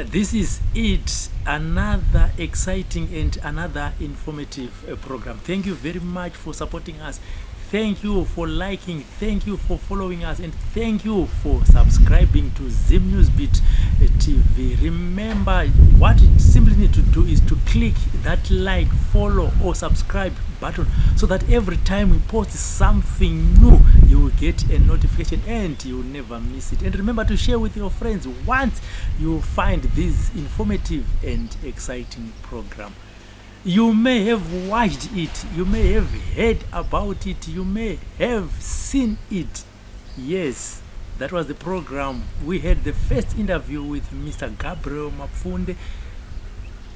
This is it, another exciting and another informative program. Thank you very much for supporting us. Thank you for liking, thank you for following us, and thank you for subscribing to Zim Newsbeat TV. Remember, what you simply need to do is to click that like, follow, or subscribe button so that every time we post something new, you will get a notification and you will never miss it. And remember to share with your friends once you find this informative and exciting program. You may have watched it, you may have heard about it, you may have seen it. Yes, that was the program. We had the first interview with Mr. Gabriel Mapfunde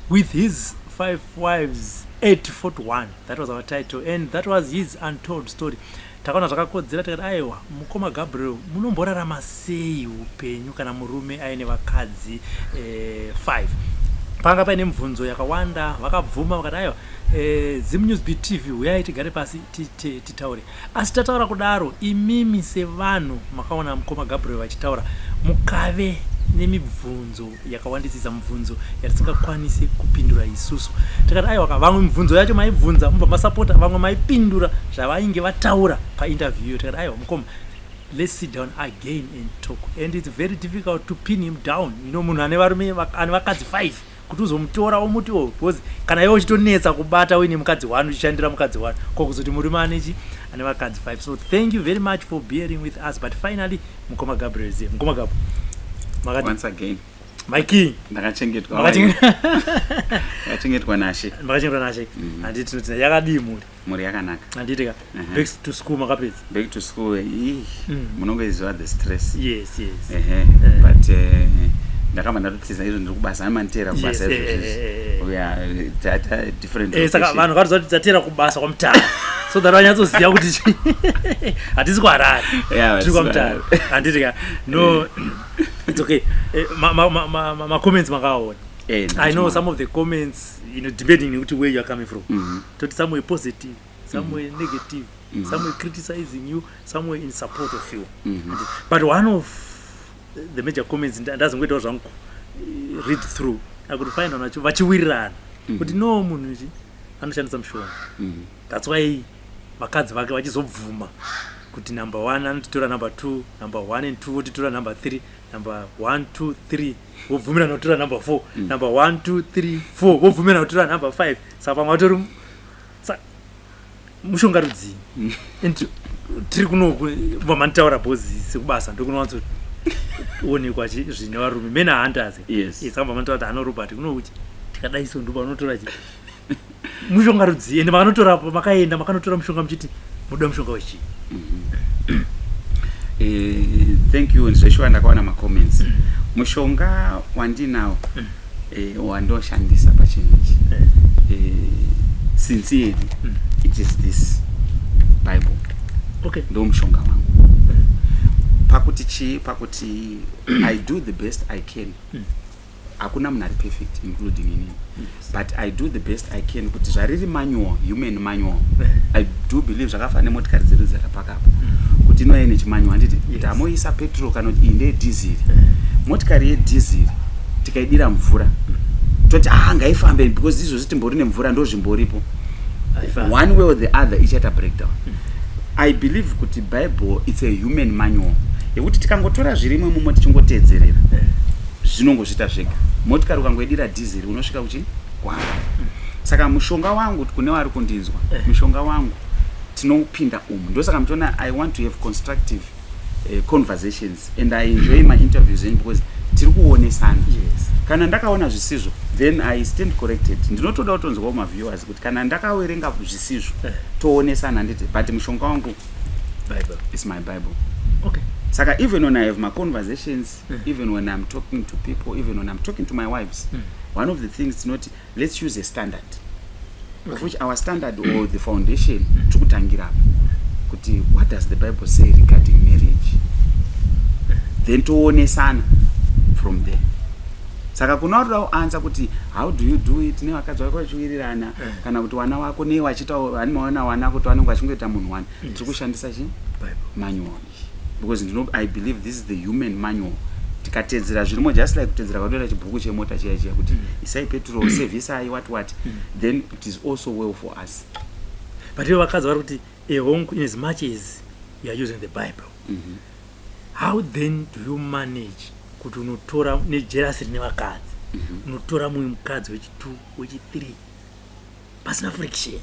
with his 5 wives, 841. That was our title, and that was his untold story. Takaona zvakakodzera tikati aiwa mukoma Gabriel munomborarama sei upenyu kana murume aine vakadzi 5. Panga paine mibvunzo yakawanda, vakabvuma vakati aiwa Zim Newsbeat TV uyai tigare pasi titaure. Asi tataura kudaro, imimi sevanhu makaona mukoma Gabriel vachitaura mukave nemibvunzo yakawandisisa, mibvunzo yatisingakwanisi kupindura isusu. Tikati aiwa vamwe mibvunzo yacho maibvunza mubva masapota, vamwe maipindura zvavainge vataura painterview. Tikati aiwa mukoma, let's sit down again and talk. And it's very difficult to pin him down. You know, munhu ane varume ane vakadzi 5 kuti uzomutora womuti because kana iwe uchitonetsa kubata uine mukadzi 1 uchishandira mukadzi 1 kokuzoti murume ane vakadzi 5. So thank you very much for bearing with us. But finally mukoma Gabriel ze mukoma Gabu once again my king ndakachengetwa nashe handiti tinoti yakadii muri yakanaka handiti ka back to school makapedza back to school munongoiziva the stress. Yes but ndakamba ndatotisa izvo ndiri kubasa amanitera kubasa different saka vanhu vatodza kuti tatera kubasa kwamutara so that vanyatsoziva kuti hatisi kuharare tiri kwamutara handiti ka no it's okay. My comments makaona. I know some of the comments, you know, debating where you are coming from. Some were positive, some were negative, some were criticizing you, some were in support of you. But one of the major comments doesn't wait to read through. I could find on vachiwirirana kuti no munhu ichi anoshandisa mushonga. That's why vakadzi vake vachizobvuma kuti number 1 anotitora number 2, number 1 and 2 votitora number 3, number 1 2 3 vobvumira nokutora number 4, number 1 2 3 4 vobvumira nokutora number 5. Saka pamwe vatori mushonga rudzii. Tiri kunoku vamanitaura bhozi sekubasa ndokunowanzoonekwa zvine varume mena handazi. Saka vamanitaura kuti ano Robert kunokuti tikadai so ndo panotora mushonga rudzii ende makanotora makaenda makanotora mushonga muchiti muda mushonga wechii. Thank you. Ndizveshuwa ndakaona macomments. Mushonga wandinawo wandoshandisa pachinji. Sincerely, it is this Bible. Okay. Ndo mushonga wangu. Pakuti I do the best I can. Hakuna munhu ari perfect including me. But I do the best I can kuti zvariri manual, human manual. I do believe zvakafanana nemotikari dzedu dzakapakapa kuti inoye nechimanual handiti kuti amoisa petrol kana kuti inde diesel. Motikari yediesel tikaidira mvura toti ngaifambe because izvozvi timbori nemvura ndo zvimboripo. One way or the other ichaita breakdown. I believe kuti Bible it's a human manual yekuti tikangotora zvirimwe mumo tichingotedzerera zvinongozvita zvega. Motikari ukangoidira diesel unosvika kuchi kwanga. Saka mushonga wangu kune vari kundinzwa, mushonga wangu tinopinda ndosaka mtona I want to have constructive conversations and I enjoy my interviews because tiri kuonesana. Kana ndakaona zvisizvo then I stand corrected. Ndinotoda kutonzwa ma viewers kuti kana ndakawerenga zvisizvo toonesana nditi but mushonga wangu Bible is my Bible. Okay. Saka even when I have my conversations, even when I'm talking to people, even when I'm talking to my wives, one of the things is not let's use a standard. Of which our standard or the foundation tukutangira kuti what does the Bible say regarding marriage? Then toonesana from there. Saka kunoda answer kuti how do you do it ne vakadzi vako vachiwirirana kana kuti wana wako ne wachita vanoona wana kuti vanenge vachingoita munhu wani tiri kushandisa chi Bible manual because I believe this is the human manual tikatedzera zvirimo just like kutedzera kwatoita chibhuku chemota chiya chiya kuti isai petrol service what then it is also well for us. But ivo vakadzi vari kuti in as much as you are using the Bible, how then do you manage kuti unotora nejerasi rine vakadzi unotora mumwe mukadzi wechi2 wechi3 pasina friction,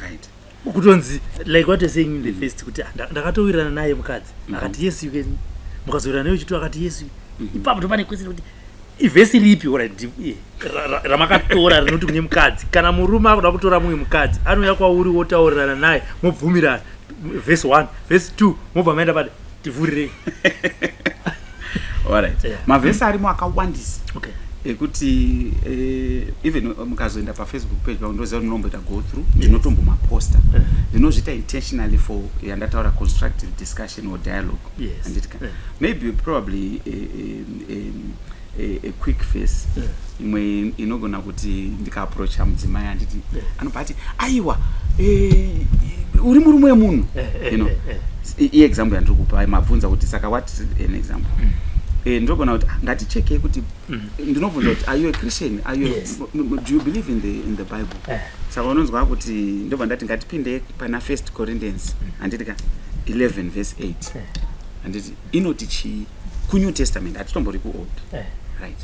right? kutonzi like what you're saying in the first kuti ndakatowirirana naye mukadzi akati yes you can, mukazowirirana naye wechi2 akati yes, ipapo topane question kuti ivhesi ripi ramakatora rinoti kune mukadzi kana murume akuda kutora mumwe mukadzi anouya kwauri wotaurirana naye mobvumirana verse 1 verse 2 mobva maenda pati tivhurirei. Alright, mavhesi arimo akawandisa ekuti even mukazoenda pafacebook page paundoziva kuti munomboita go through ndinotombomaposta ndinozviita intentionally for yandataura constructive discussion or dialogue. Anditika maybe probably a quick face imwe inogona kuti ndikaapproacha mudzimai anditi anobva ati aiwa uri murume wemunhu, you know, example yandiri kupa mabvunza kuti saka what an example ndogona kuti ngaticheke kuti ndinobvunza kuti are you a Christian, are you do you believe in the Bible? Saka unonzwa kuti ndobva ndati ngatipinde pana 1 Corinthians anditika 11 verse 8 anditi inoti chii kuNew Testament atitombori kuold, right?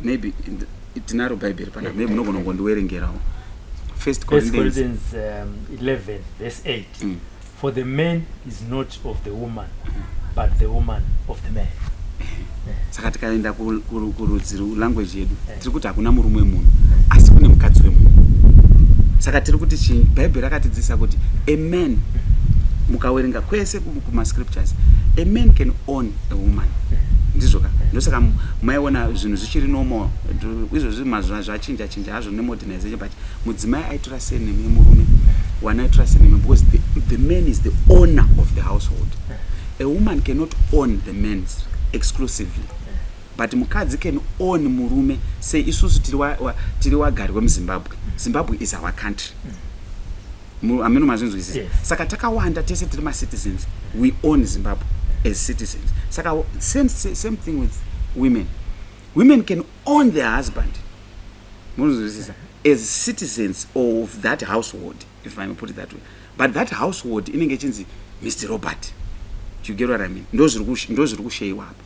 Maybe tinaro Bible pana maybe munogona kungondiwerengerawo 1 Corinthians 11 verse 8 for the man is not of the woman but the woman of the man. Saka tikaenda kurudzi language yedu tiri kuti hakuna murume wemunhu asi kune mukadzi wemunhu. Saka tiri kuti chi Bible rakatidzidzisa kuti a man, mukawerenga kwese kuma scriptures, a man can own a woman. Ndizvoka ndosaka maiona zvinhu zvichiri normal izvozvi mazuva zvachinja hazvo nemodernization, but mudzimai aitora surname yemurume, one aitora surname because the man is the owner of the household. A woman cannot own the man exclusively, but mukadzi can own murume. Say isusu tiri wagari wemuZimbabwe. Zimbabwe is our country. Ameno mazvinzwisisa. Saka takawanda tese tiri ma-citizens, we own Zimbabwe as citizens. Saka same thing with women. Women can own their husband as citizens of that household, if I may put it that way. But that household inenge chinzi Mr. Robert. Do you get what I mean? Ndozviri kusheyiwa apa.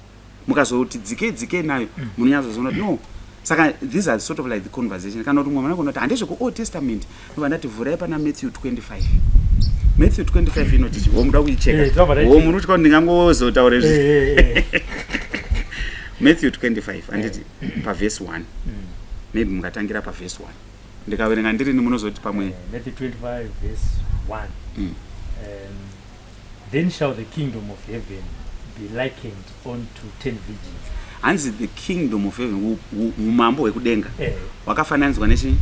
Mukazoti dzike nayo munyazoona no. Saka these are sort of like the conversation. Kana kuti mwana kunoti handezveku Old Testament ndova ndati vhurai pana Matthew 25. Matthew 25 inoti womuda kuicheka. Womunoti kuti ndingangozotaura izvi. Matthew 25 anditi pa verse 1. Maybe mungatangira pa verse 1. Ndikaverenga ndirini munozoti pamwe. Matthew 25 verse 1. Then shall the kingdom of heaven be likened unto 10 virgins. Hanzi the kingdom of heaven umambo hwekudenga wakafananidzwa nechi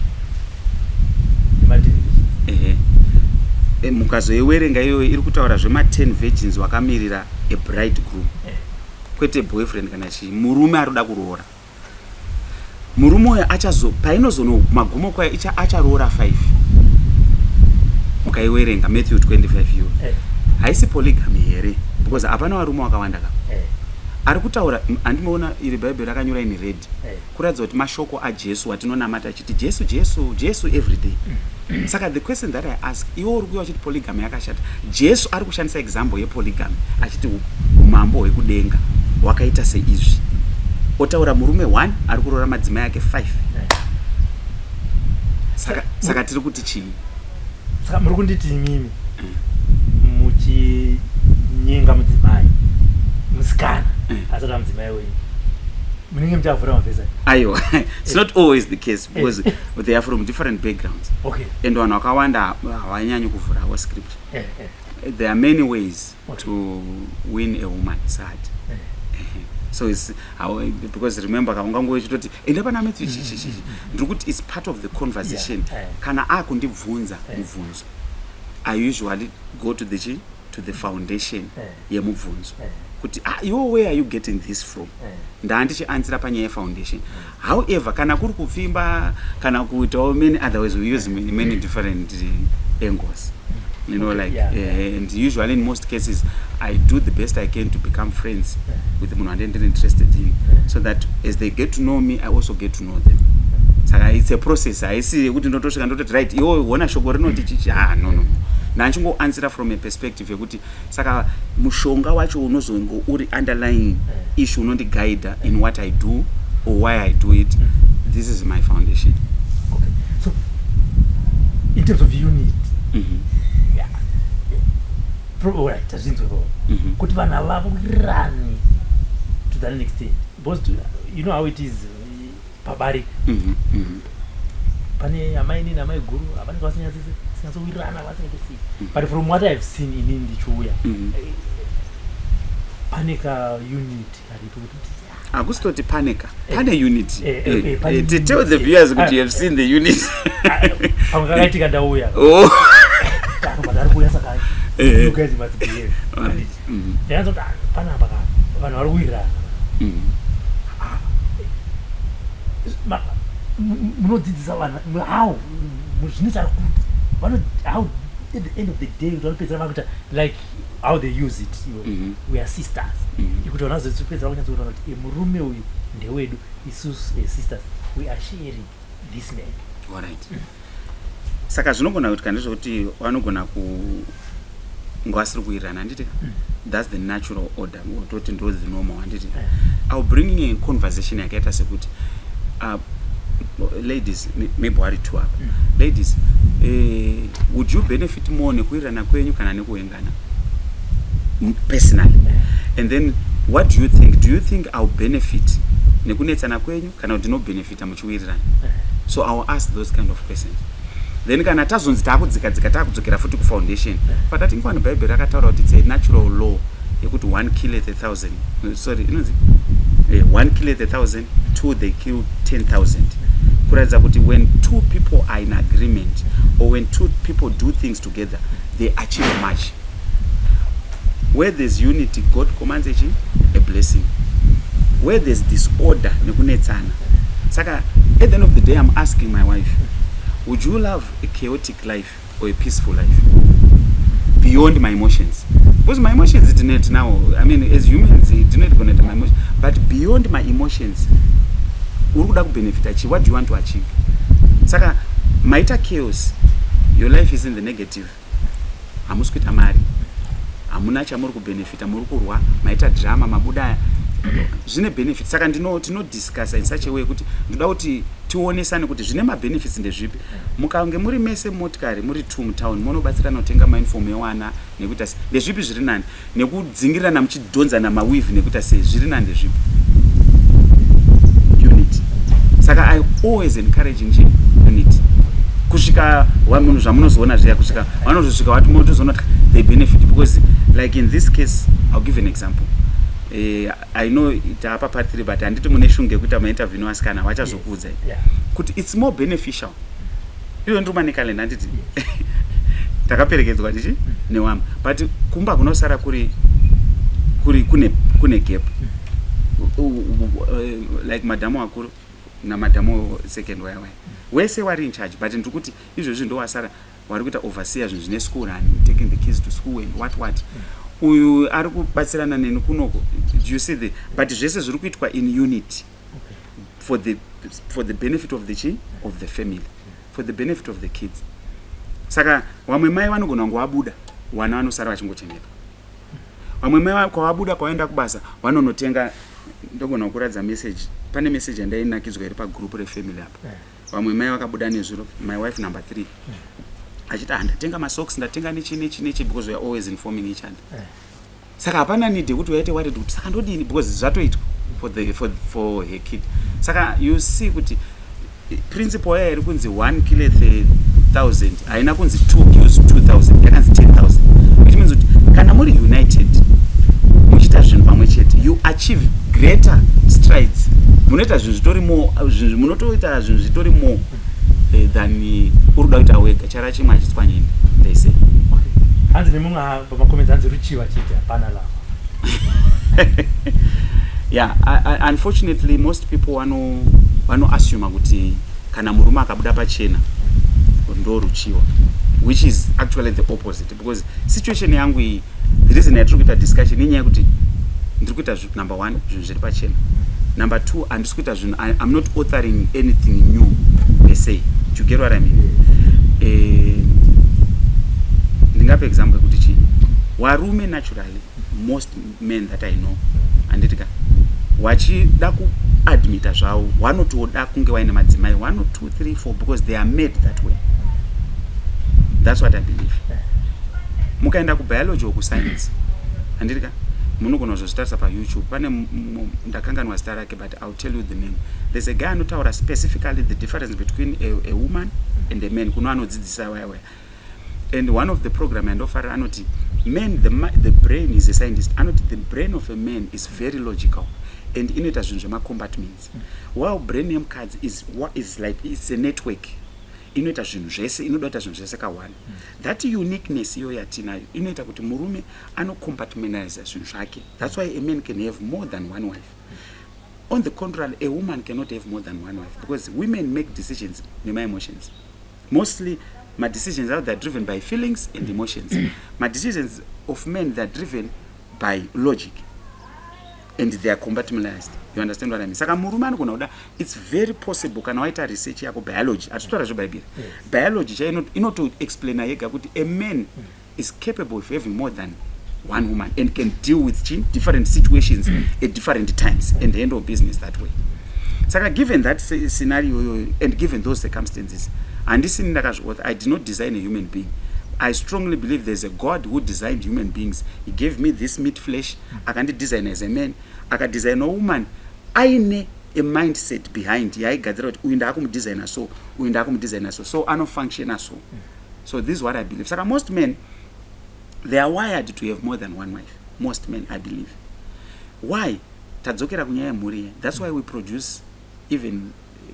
mukazoiwerenga iyoyo iri kutaura zvema10 virgins wakamirira a bridegroom, kwete boyfriend kana chii, murume arikuda kuroora. Murume uyo painozono magumo kwayo acharoora 5. Mukaiwerenga Matthew 25 iyo haisi polygamy here because hapana varume vakawanda ka ari kutaura. Andinoona iri Bible rakanyora in red kuratidza kuti mashoko aJesu atinonamata achiti Jesu every day. Saka the question that I ask, iwo uri kuuya achiti polygamy yakashata, Jesu ari kushandisa example yepolygamy achiti umambo hwekudenga wakaita seizvi, otaura murume 1 ari kuroora madzimai ake 5. Saka tiri kuti chii? Saka muri kunditi imimi muchinyenga mudzimai musikana asati mudzimai wenyu munenge muchavhura mavhesa aiwa. It's not always the case because they are from different backgrounds. Okay. And vanhu vakawanda havanyanyi kuvhurawo scripture. There are many ways to win a woman's heart. So it's because remember kaungango chitoti enda pana Matthew ndiri kuti it's part of the conversation. Kana akundibvunza mubvunzo, I usually go to the foundation yemubvunzo kuti where are you getting this from? Ndandichianswera panyaya foundation. However, kana kuri kupfimba kana kuitawo many other ways, we use many different angles. you know, Okay, like yeah, and usually in most cases I do the best I can to become friends with the munhu they're interested in, so that as they get to know me I also get to know them. Saka it's a process. I see kuti ndotosvika ndototi right iwo wona shoko rinoti chichi no ndanchingoanswera from a perspective yekuti saka mushonga wacho unozongo uri underlying issue unondigguida in what I do or why I do it. This is my foundation. Okay, so in terms of unit, yeah, right, kuti vana vavo run to the next thing, because you know how it is pabari pane amaini namai guru apane kwasinyatsowirirana vasingatosii, but from what I've seen inini ndichiuya pane ka unit karipo kuti akusitoti panika pane unit. Tell the viewers that you have seen the unit. pamwe kakaitika ndauya padari kuuya saka you guys must behave. Ndinazoti panapa vanhu vari kuwirirana munodzidzisa vanhu how zvinoita kuti how at the end of the day vanopedzera vakuita like how they use it. We are sisters. Ikuti vanazopedzera kunyatsoona kuti murume uyu ndewedu, isusu sisters we are sharing this man. Alright. Saka zvinogona kuti kana zvekuti vanogona ngwasiri kuwirirana handiti. That's the natural order. Toti ndo the normal handiti. I'll bring in a conversation yakaita sekuti ladies, maybe worry two up. Ladies, would you benefit more nekuwirirana kwenyu kana nekuengana personally? And then what do you think? Do you think I'll benefit nekunetsana kwenyu kana kuti no benefita muchiwirirana? So I'll ask those kind of questions. Then kana tazonzi takudzikadzika takudzokera futi ku foundation, but I think one Bible rakataura kuti it's a natural law yekuti 1 killeth 1,000. Sorry, inonzi 1 killeth 1,000, 2 they kill 10,000. Kuratidza kuti when two people are in agreement or when two people do things together, they achieve much. Where there's unity, God commands a blessing. Where there's disorder, nekunetsana. Saka at the end of the day, I'm asking my wife, would you love a chaotic life or a peaceful life? Beyond my emotions. Because my emotions didn't now. I mean, as humans, it didn't connect my emotions. But beyond my emotions, what do you want to achieve? Saka, maita chaos. Your life is in the negative. Amuskuita mari. Amuna chamuri kubenefita muri kurwa, maita drama mabuda. Zvine benefits. Saka tino discuss in such a way kuti ndoda kuti tionesane kuti zvine ma benefits ndezvipi. Mukange muri mese motikari muri two town munobatsirana kutenga ma inform yewana nekuti ndezvipi zviri nani nekudzingirirana muchidhonzana ma weave nekuti zviri nani ndezvipi. Unity. Saka I always encourage unity. Kusvika munhu zvamunozoona zviya kusvika vanozosvika wati motozoona they benefit, because like in this case I'll give an example. I know itapa part 3 but handiti mune shunge kuti ma interview nowasikana vachazokudza kuti it's more beneficial. Iyo nduma nekalenda handiti takaperekedzwa tichi newama, but kumba kunosara kune gap. Like madamu wakuru na madamu second way wese wari in charge, but ndikuti izvozvi ndo wasara wari kuita overseer zvinhu zvine school and taking the kids to school and what uyu ari kubatsirana neni kunoko. Do you see the but zvese zviri kuitwa in unity for the benefit of the family, for the benefit of the kids. Saka wamwe mai vanogona ngowabuda wana vanosara vachingochengeta, vamwe mai kwawabuda kwaenda kubasa vanonotenga. Ndogona kuradza message, pane message yandainakidzwa iri pagroup refamily apa. Vamwe mai vakabuda nezviro, my wife number 3 achiti ndatenga masocks ndatenga nechi because we are always informing each other. Saka hapana need kuti waite worried kuti saka ndodini because zvatoitwa for her kid. Saka you see kuti principle yayo iri kunzi 1 killeth 1,000 haina kunzi 2 kills 2,000 yakanzi 10,000, which means kuti kana muri united muchita zvinhu pamwe chete you achieve greater strides. Munoita zvinhu zvitori more, munotoita zvinhu zvitori more than uruda kuita wega chara chimwe achitswanyeni they say. Hanzi nemumwe pamakomenti hanzi ruchiva chete hapana lava. Yeah, unfortunately most people wano assume kuti kana murume akabuda pachena ndo ruchiwa. which is actually the opposite, because situation yangu iyi, the reason I took a discussion inyaya kuti ndiri kuita number 1 zvinhu zviri pachena, number 2 handisi kuita zvinhu, I'm not authoring anything new per se. You get what I mean? Ndingape example kuti chi warume naturally, most men that I know, anditika wachida kuadmita zvavo wanotoda kunge waine madzimai 1 or 2 3 4 because they are made that way. That's what I believe. Mukaenda kubiology or kuscience, anditika munogona kuzozvitarisa paYouTube. Pane ndakanganwa zita rake, but I'll tell you the name. There's a guy anotaura specifically the difference between a woman and a man. Kuno anodzidzisa waya. And one of the program andofarira anoti men, the brain is a scientist, anoti the brain of a man is very logical and inoita zvinhu zvemacompartments, while brain yemukadzi is like it's a network, inoita zvinhu zvese, inoita zvinhu zvese kawanda. That uniqueness iyo yatinayo inoita kuti murume anocompartmentalize zvinhu zvake. That's why a man can have more than one wife. On the contrary, a woman cannot have more than one wife, because women make decisions with my emotions. Mostly my decisions are that driven by feelings and emotions. My decisions of men that are driven by logic, and they are compartmentalized. You understand what I mean? Saka murume anogona kuda, it's very possible kana waita research yako biology, atitotaura zveBhaibheri, biology chaino inoto explain yega kuti a man is capable of having more than one woman and can deal with different situations at different times and handle business that way. Saka given that scenario and given those circumstances, and this in I did not design a human being. I strongly believe there's a God who designed human beings. He gave me this meat flesh. I can design as a man. I can design a woman. I need a mindset behind. I got that. Uindakum designer so. Uindakum designer so. So I no function so. So this is what I believe. So most men, they are wired to have more than one wife. Most men, I believe. Why? Tadzokera kunyaya muri. That's why we produce, even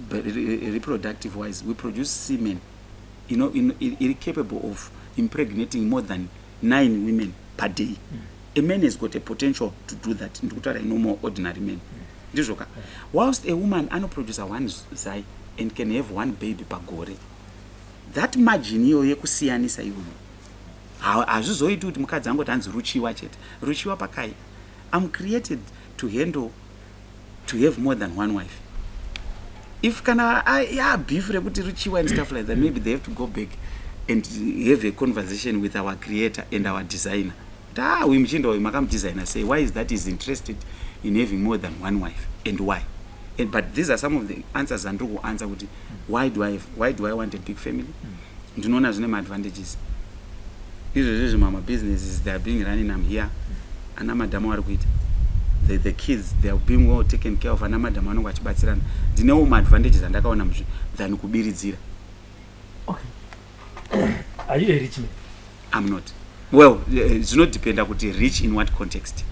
reproductive wise, we produce semen, you know, capable of impregnating more than 9 women per day. A man has got a potential to do that. No more ordinary men. Whilst a woman ano produce one zai and can have one baby per gore, that margin yo yekusiyanisa iyoyo hazvizoiti kuti mukadzi angoti hanzi ruchiwa chete. Ruchiwa pakai, I'm created to handle, to have more than one wife. If kana beef rekuti ruchiwa and stuff like that, maybe they have to go back and have a conversation with our creator and our designer. We makam designer say why is that he's interested in having more than one wife and why. And but these are some of the answers and will answer with why do I want a big family? Do you know some advantages? These are my businesses, they are being running. I'm here and I'm a damo the kids, they are being well taken care of, and I'm a damo watch batsiran. Do you know my advantages and than kubiridzira? Okay. Are you a rich man? I'm not. Well, it's not depend on rich in what context.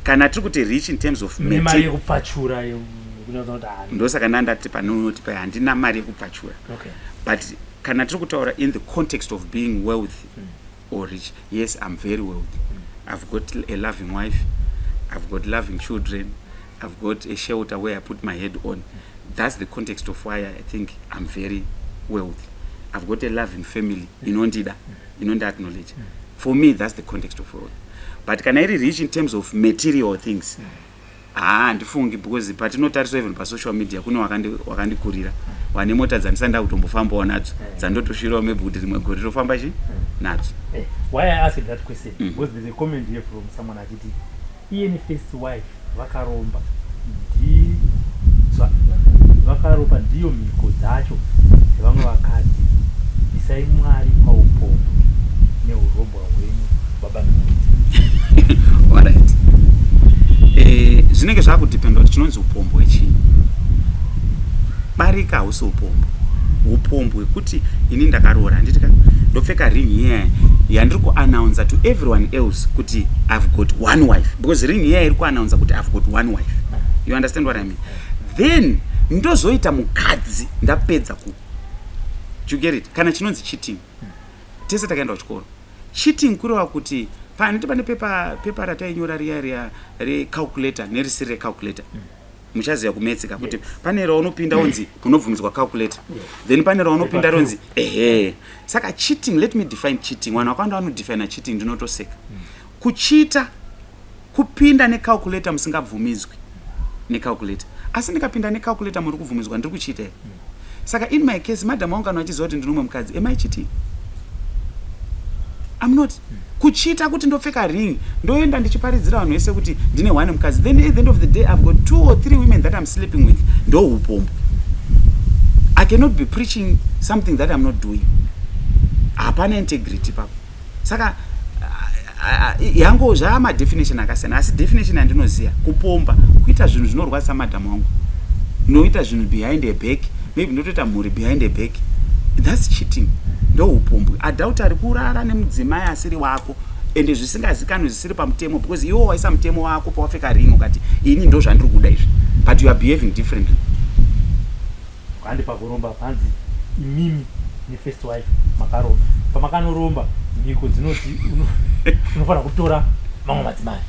Can I talk rich in terms of material? Okay. But can I talk in the context of being wealthy or rich? Yes, I'm very wealthy. I've got a loving wife. I've got loving children. I've got a shelter where I put my head on. That's the context of why I think I'm very wealthy. I've got a loving family. You don't acknowledge. For me, that's the context of wealth. But can I reach in terms of material things? Because but not also even by social media. Kuno wakandi kurira. Wane mota zanisanda utombofamba wanazo. Zandotoshira maybe kuti rimwe gore rofamba chi? Nazo. Why I asked that question? Because there's a comment here from someone achiti iye first wife vakaromba ndiyo miko dzacho vamwe vakadzi isai Mwari paupofu neurombo hwenyu baba nomudzi. Alright. Zvinenge zvakudependa kuti chinonzi upombo hwechii. Barika hausi upombo hwekuti ini ndakaroora handitika ndopfeka ring here yandiri kuannounce to everyone else kuti I've got one wife, because ring here iri kuannounce kuti I've got one wife. You understand what I mean? Then ndozoita mukadzi ndapedza ku. You get it? Kana chinonzi cheating. Tese takaenda kuchikoro. Cheating kureva kuti pane paper ratainyora riya re calculator nerisiri calculator. muchaziva kumetsika kuti pane raunopinda unzi unobvumidzwa calculator then pane raunopinda ronzi saka cheating, let me define cheating. Vanhu vakawanda vanodefine cheating ndinotoseka. Kuchita kupinda necalculator musingabvumidzwi necalculator, asi ndikapinda necalculator muri kubvumidzwa ndiri kuchita. Saka in my case madam wangu anoachiziva kuti ndinomwe mukadzi, am I cheating? I'm not. Kuchita kuti ndopfeka ring ndoenda ndichiparidzira vanhu vese kuti ndine one mukadzi, then at the end of the day I've got 2 or 3 women that I'm sleeping with. Ndo upombo. I cannot be preaching something that I'm not doing. Hapana integrity papo. Saka yango zvama definition akasiyana, asi definition yandinoziva kupomba kuita zvinhu zvinorwadzisa madam wangu, noita zvinhu behind a back, maybe notoita mhuri behind a back. That's cheating. Ndo upombo. Adultery kurara nemudzimai asiri wako ende zvisingazikanwi zvisiri pamutemo, because iwo waisa mutemo wako pawapfeka ring ukati ini ndo zvandiri kuda izvi, but you are behaving differently. Kandi pakuromba panzi imimi ni first wife makaromba, pamakanoromba ndiko dzinoti unofana kutora mamwe madzimai.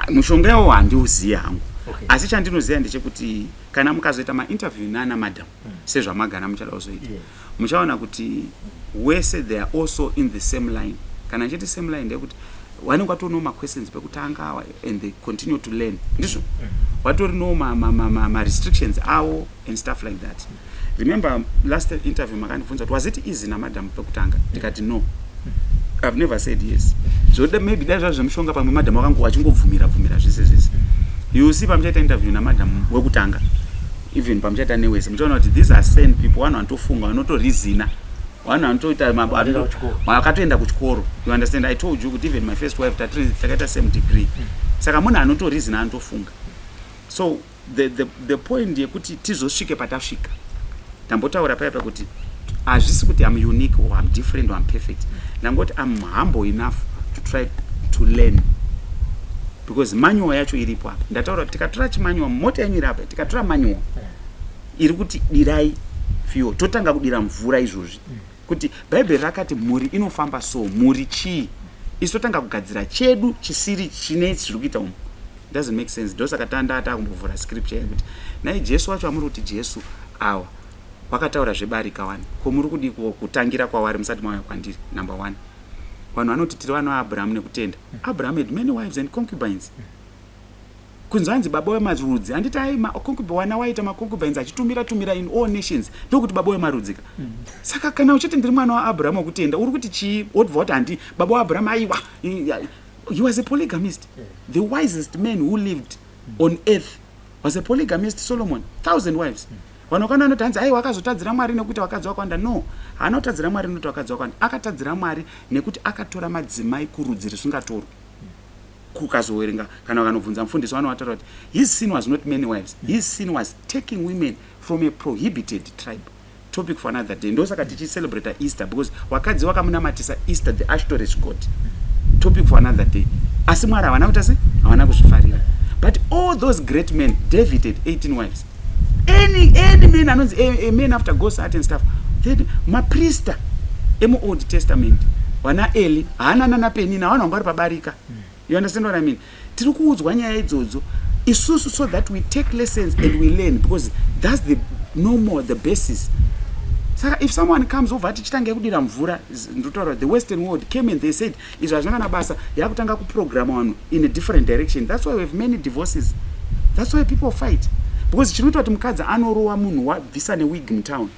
Mushonga yawo handiuzivi hangu, asi chandinoziva ndechekuti kana mukazoita mainterview nana madam sezvamagara muchada kuzoita, muchaona kuti wese they are also in the same line. Kana nchiti same line ndekuti vanenge vatorino ma-questions pekutanga and they continue to learn, ndizvo vatorino ma-restrictions avo and stuff like that. Remember last interview makandibvunza kuti was it easy namadam pekutanga, ndikati no, I've never said yes. So maybe dai zvazvemushonga pamwe madam vakangu vachingobvumira zvese zvese. You see pamuchaita interview namadam wekutanga, even pamuchaita newese muchaona kuti these are sane people, vanhu vanotofunga vanotorizina, vanhu vanotoita vakatoenda kuchikoro. You understand? I told you kuti even my first wife takaita same degree. Saka munhu anotorizina anotofunga. So the point yekuti tizosvike patasvika tambotaura paya kuti hazvisi kuti I'm unique or I'm different or I'm perfect. Ndangoti I'm humble enough to try to learn, because manual yacho iripo apa. Ndataura kuti tikatora chimanual mota yenyu iri apa, tikatora manual iri kuti dirai fuel, totanga kudira mvura izvozvi, kuti Bible rakati mhuri inofamba so, mhuri chii, isotanga kugadzira chedu chisiri chine zviri kuita umu. Doesn't make sense. Ndosaka tandata kumbovhura scripture yekuti nai Jesu wacho amuri kuti Jesu awa wakataura zvebarika wani ko muri kudi kutangira kwavari musati mauya kwandiri. Number 1, vanhu vanoti tiri vana vaAbraham nekutenda. Abraham had many wives and concubines. Kunzvanzi baba wemarudzi, handiti ai wana waita maconcubines achitumira in all nations, ndokuti baba wemarudzika. Saka kana uchiti ndiri mwana waAbraham wekutenda uri kuti chii? Wotibva kuti handi baba waAbraham aiwa, he was a polygamist. The wisest man who lived on earth was a polygamist, Solomon, 1,000 wives. Vanhu kana vanoti hanzi aiwa akazotadzira Mwari nekuti wakadzi wakawanda. No, haanotadzira Mwari nekuti wakadzi wakawanda, akatadzira Mwari nekuti akatora madzimai kurudzi rusingatorwa. Kukazowerenga kana vakanobvunza mufundisi vanoataura kuti his sin was not many wives, his sin was taking women from a prohibited tribe. Topic for another day. Ndosaka tichicelebrate Easter, because wakadzi wakamunamatisa Easter, the Ashtoreth god. Topic for another day. Asi Mwari havana kuita sei? Havana kuzvifarira. But all those great men, David had 18 wives. Any man anonzi a man after God's heart and stuff. Then mapriester emu Old Testament, wana Eli, hana nana Penina, wana wangari pabarika. You understand what I mean? Tiri kuudzwa nyaya idzodzo isusu, so that we take lessons and we learn, because that's the normal, the basis. Saka if someone comes over tichitanga kudira mvura, ndotaura the western world came and they said izvo zvangana basa yakutanga kuprogram vanhu in a different direction. That's why we have many divorces. That's why people fight, because chinoita kuti mukadzi anorowa munhu wabvisa newig mutown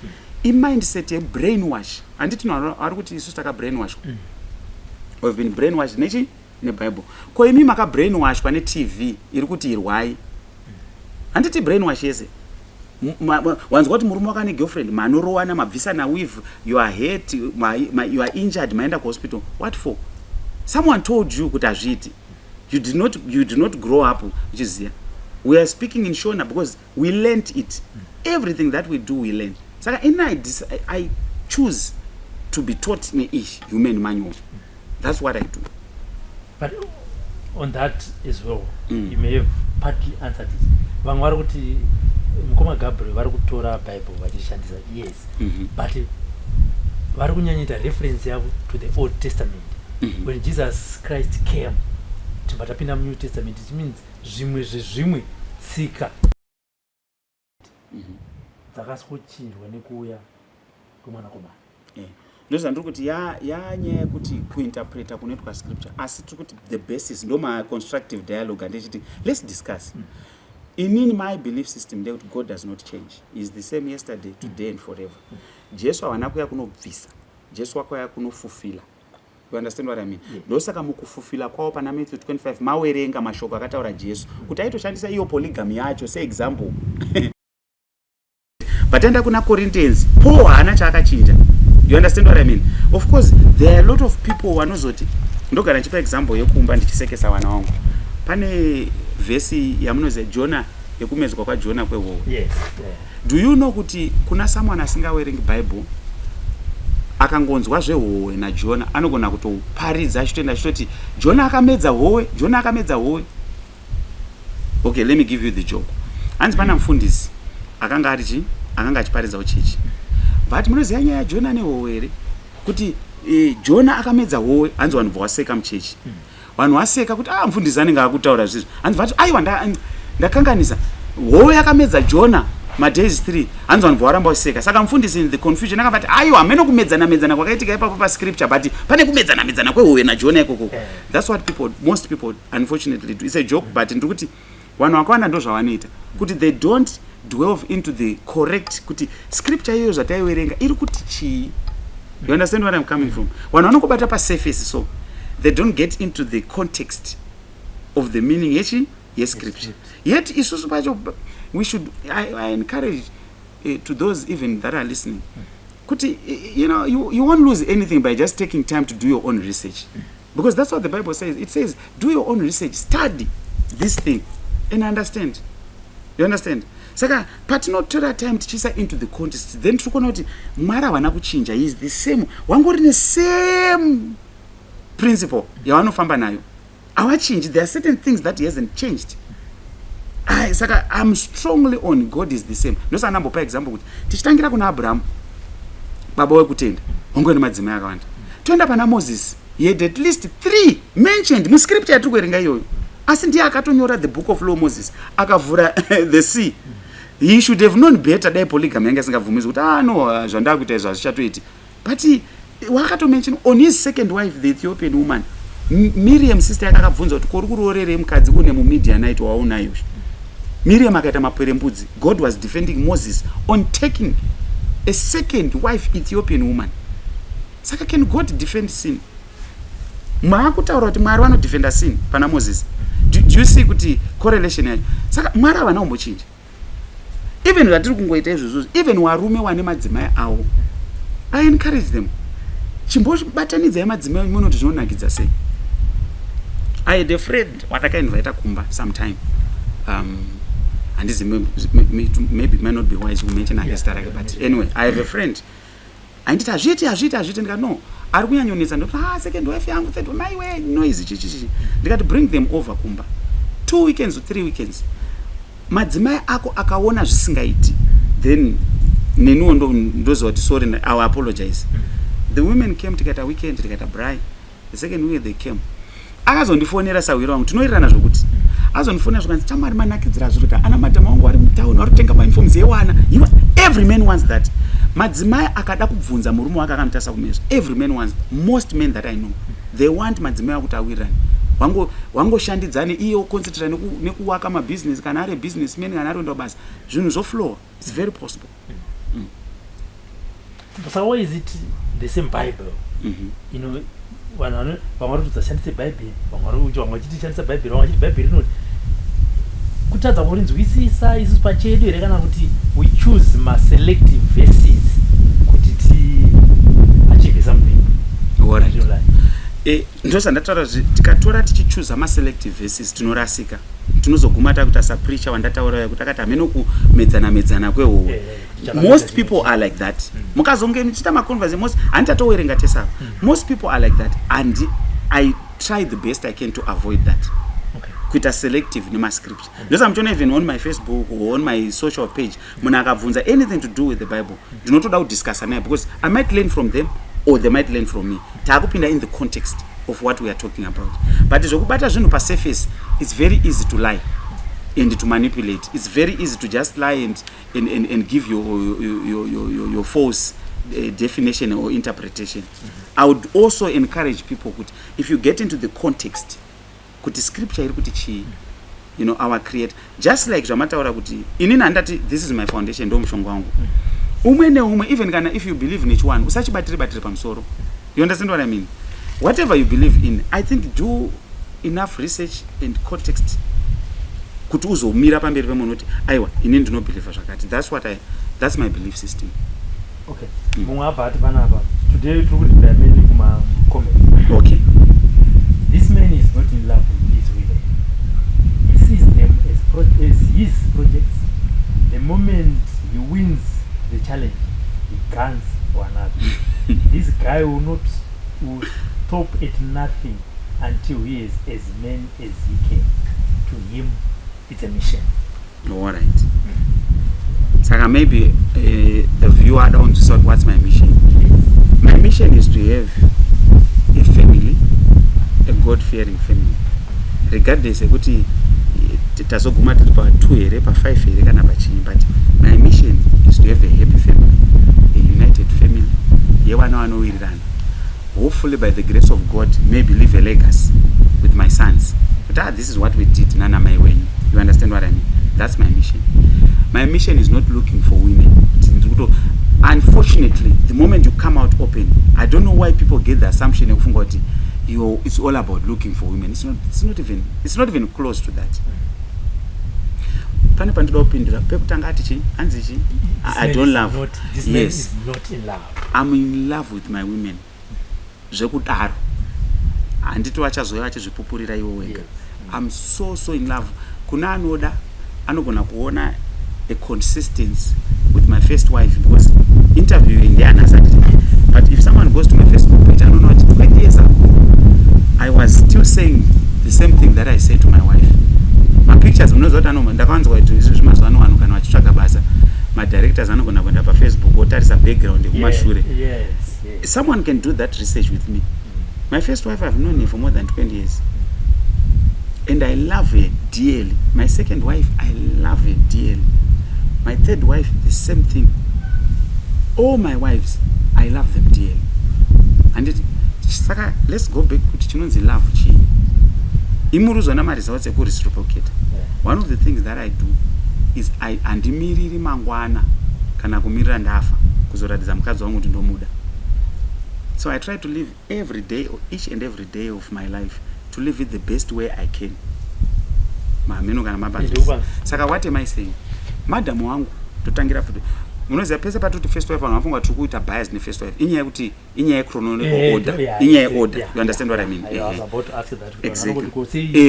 imindset yebrainwash. Handiti vanhu vari kuti isusu taka brainwash. We've been brainwashed neBible. Ko imi maka brainwash pane TV iri kuti irwai. Handiti brainwash yese. Wanzwa kuti murume wakane girlfriend manorowana mabvisa na weave, you are hurt, you are injured, maenda ku hospital. What for? Someone told you kuti azviti. You did not grow up uchiziya. We are speaking in Shona because we learned it. Everything that we do we learn. Saka I choose to be taught in human manual. That's what I do. But on that as well, you may have partly answered it. Vamwe vari kuti mukoma Gabriel vari kutora Bible vachishandisa, yes, but vari kunyanyita reference yavo to the Old Testament. When Jesus Christ came, tibva tapinda muNew Testament, it means zvimwe zvezvimwe tsika dzakasikochirwa nekuuya kwemwanakomana. ndozvandiri kuti yanyaya yekuti kuinterpreta kunoitwa scripture asi tiri kuti the basis ndomaconstructive dialogue andechiti let's discuss. Inini my belief system ndekuti God does not change. He is the same yesterday, today and forever. Jesu havana kuya kunobvisa, Jesu wakauya kunofufila. You understand what I mean? Ndosaka mukufufila kwavo pana Matthew 25 mawerenga mashoko akataura Jesu kuti aitoshandisa iyo polygamy yacho seexample. But enda kuna Corinthians, Paul haana chaakachinja. You understand what I mean? Of course, there are a lot of people vanozoti ndogara ndichipa example yekumba ndichisekesa vana vangu. Pane vesi yamunoziva Jonah yekumedzwa kwaJona kwehowe. Yes. Do you know kuti kuna someone asingawerengi Bible akangonzwa zvehowe naJona anogona kutoparidza achitoenda achitoti Jonah akamedza howe, Jonah akamedza howe. Okay, let me give you the joke. Hanzi pana mufundisi akanga achiparidza uchechi. But munoziva nyaya yaJona nehowe here kuti Jonah akamedza howe, hanzi vanhu vawaseka muchechi. Vanhu vaseka kuti mufundisi anenge akutaura zvizvo. Hanzi vati aiwa ndakanganisa howe yakamedza Jonah madays 3. Hanzi vanhu varamba kuseka. Saka mufundisi in the confusion akabati aiwa hameno kumedzana kwakaitika ipapo pascripture but pane kumedzana kwehowe naJona ikoko. That's what most people unfortunately do. It's a joke but ndiri kuti vanhu vakawanda ndo zvavanoita kuti they don't delve into the correct kuti scripture iyoyo zvataiverenga iri kuti chii. You understand where I'm coming from? Vanhu vanongobata pasurface so they don't get into the context of the meaning scripture. Yet isusu pacho we should I encourage to those even that are listening kuti you won't lose anything by just taking time to do your own research, because that's what the Bible says. It says do your own research, study this thing and understand. You understand? Saka patinotora time tichisa into the context then tiri kuona kuti Mwari havana kuchinja. He is the same, wangori ne same principle yavanofamba nayo havachinji. There are certain things that he hasn't changed. Saka I'm strongly on God is the same. Ndosa nambopa example kuti tichitangira kuna Abraham baba wekutenda wangu nemadzimai akawanda, toenda pana Moses, he had at least 3 mentioned muscripture yatiri kuverenga iyoyo, asi ndiye akatonyora the book of law. Moses akavhura the sea. He should have known better dai polygamy yanga isingabvumidzwi kuti no zvandakuita izvo hazvichatoiti, but wakatomention on his second wife the Ethiopian woman. Miriam sister yake akabvunza kuti kuri kurorerei mukadzi une muMidianite waunayo. Miriam akaita mapwerembudzi. God was defending Moses on taking a second wife Ethiopian woman. Saka can God defend sin? Maakutaura kuti Mwari vanodefenda sin pana Moses. Do you see kuti correlation yacho? Saka Mwari havana kumbochinja. Even zvatiri kungoita izvozvo, even varume vane madzimai avo, I encourage them. Chimbobatanidzai madzimai munoti zvinonakidza sei. I had a friend watakainvita kumba sometime. And this maybe may not be wise to mention her history, but anyway, I have a friend. And it hazviti no. Ari kunyanyonetsa ndokuti second wife yangu, third my way noise chichi. They got to bring them over kumba. 2 weekends or 3 weekends. Madzimai ako akaona zvisingaiti. Then nenuwo ndozoti sorry, I apologize. The women came to get a weekend, to get a bride. The second week they came. Akazondifonera sawira wangu tinoirana zvokuti azondifonera zvokuti chamari manakidzira zviro kuti ana madhama wangu vari mutown vari kutenga mauniforms ewana. Every man wants that. Madzimai akada kubvunza murume wake akamutasa kumeso. Every man wants, most men that I know, they want madzimai akuti awirane. Wangoshandidzane iyo concentrate nekuwaka mabusiness kana ari businessman kana ari ndo basa. Zvinhu zvoflow. It's very possible. So why is it the same Bible? You know, vamwe vari kudzashandisa Bible, vamwe vachitishandisa Bible, vamwe vachiti Bible rinoti kutadza kurinzwisisa isusu pachedu here kana kuti we choose ma-selective verses kuti achieve something. Ndosandataura tikatora tichichuza ma-selective verses tinorasika, tinozoguma takuti asapreacher wandataura kuti akati hameno kumedzana kwehowe. Most people are like that. Mukazonge muchita maconversation handitatowerenga tesava. Most people are like that and I try the best I can to avoid that. Kuita selective nema scripture. Ndosa mchona even on my Facebook or on my social page muna akabvunza anything to do with the Bible, ndinotoda kudiscussa naye because I might learn from them or they might learn from me. Taakupinda in the context of what we are talking about. But zvokubata zvinhu pa surface, it's very easy to lie. and to manipulate. It's very easy to just lie and give your false definition or interpretation. I would also encourage people, if you get into the context, scripture our creator, just like zvamataura kuti inini handati this is my foundation ndo mushonga wangu. Umwe neumwe, even kana if you believe in each one, usachibatire pamusoro. You understand what I mean? Whatever you believe in, I think do enough research and context kuti uzomira pamberi pemunhu kuti aiwa inini ndinobhelievha zvakati. That's my belief system. Okay. Today turi kudipira mainly kuma comments. Okay. This man is not in love with these women. He sees them as his projects. The moment he wins the challenge, he guns for another. This guy will stop at nothing until he is as man as he can. To him, it's a mission. All right. Saka maybe the viewer don't sort what's my mission. My mission is to have a family, a God-fearing family. Regardless ekuti tazoguma tiri pa 2 here pa 5 here kana pachini, but my mission is to have a happy family, a united family. Yewana vanowirirana. Hopefully by the grace of God, maybe leave a legacy with my sons. But this is what we did nana my way. You understand what I mean? That's my mission. My mission is not looking for women. Unfortunately, the moment you come out open, I don't know why people get the assumption it's all about looking for women. It's not even close to that. I don't love. This man is not in love. I'm in love with my women. I'm so in love. Kuna anoda anogona kuona a consistency with my first wife, because interviewing there and but if someone goes to my Facebook page, I don't know what 20 years ago I was still saying the same thing that I said to my wife. My pictures my directors anogona kuenda pa Facebook otarisa background kumashure. Yes. Someone can do that research with me. My first wife, I've known her for more than 20 years. And I love her dearly. My second wife, I love her dearly. My third wife, the same thing. All my wives, I love them dearly. And let's go back to chinonzi love chi. Imuruzo na marisa what's a reciprocate. One of the things that I do is I andimiriri mangwana kana kumirira ndafa kuzoradza mukadzi wangu kuti ndomuda. So I try to live every day, or each and every day of my life, to live it the best way I can. Saka what am I saying? Madam wangu tutangira futhi. Munoziya pese patuti first wife vanofunga turi kuita bias ne first wife. Inyaya kuti inyaya chronological order. Inyaya order. You understand what I mean? I was about to ask that. Exactly.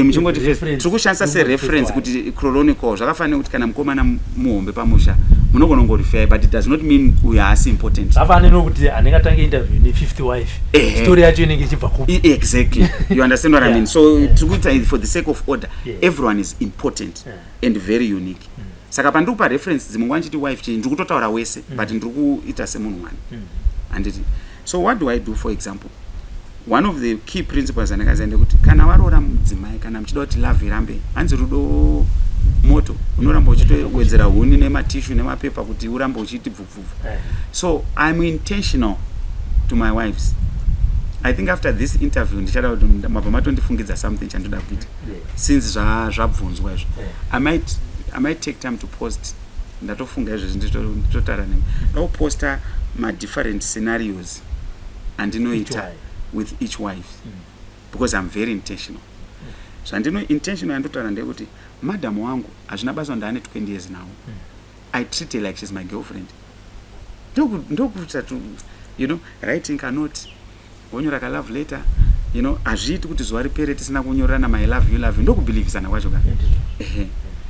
Muchingoti first. Turi kushandisa se reference kuti chronological zvakafanira kuti kana mukomana muhombe pamusha munogona ngorifair, but it does not mean we are as important. Afanira kuti anengatanga interview ne 50 wife. Story yacho inenge ichibva ku. Exactly. You understand what I mean? So turi for the sake of order, everyone is important and very unique. Saka pandiri kupa reference dzimwe wanchiti wife change ndiri kutotaura wese but ndiri kuita semunhu wani. And so what do I do? For example, one of the key principles andakazaenda kuti kana warora mudzimai kana muchida kuti love irambe, hanzi rudo moto unoramba uchitowedzera huni nematishu nemapepa kuti urambe uchiti bvubvubvu. So I'm intentional to my wives. I think after this interview ndichada kuti mabva matondifungidza something chandoda kuita since zvabvunzwa izvo. I might take time to post ndatofunga izvo nditotara nemi ndoposta different scenarios andinoita with each wife because I'm very intentional. So andino intentional andotara ndekuti madam wangu hazvina basa ndaane 20 years now. I treat her like she's my girlfriend. Ndokuita writing a note wonyora ka love letter, hazviiti kuti zuva ripere tisina kunyorana my love you ndokubhilivhisana kwacho ka.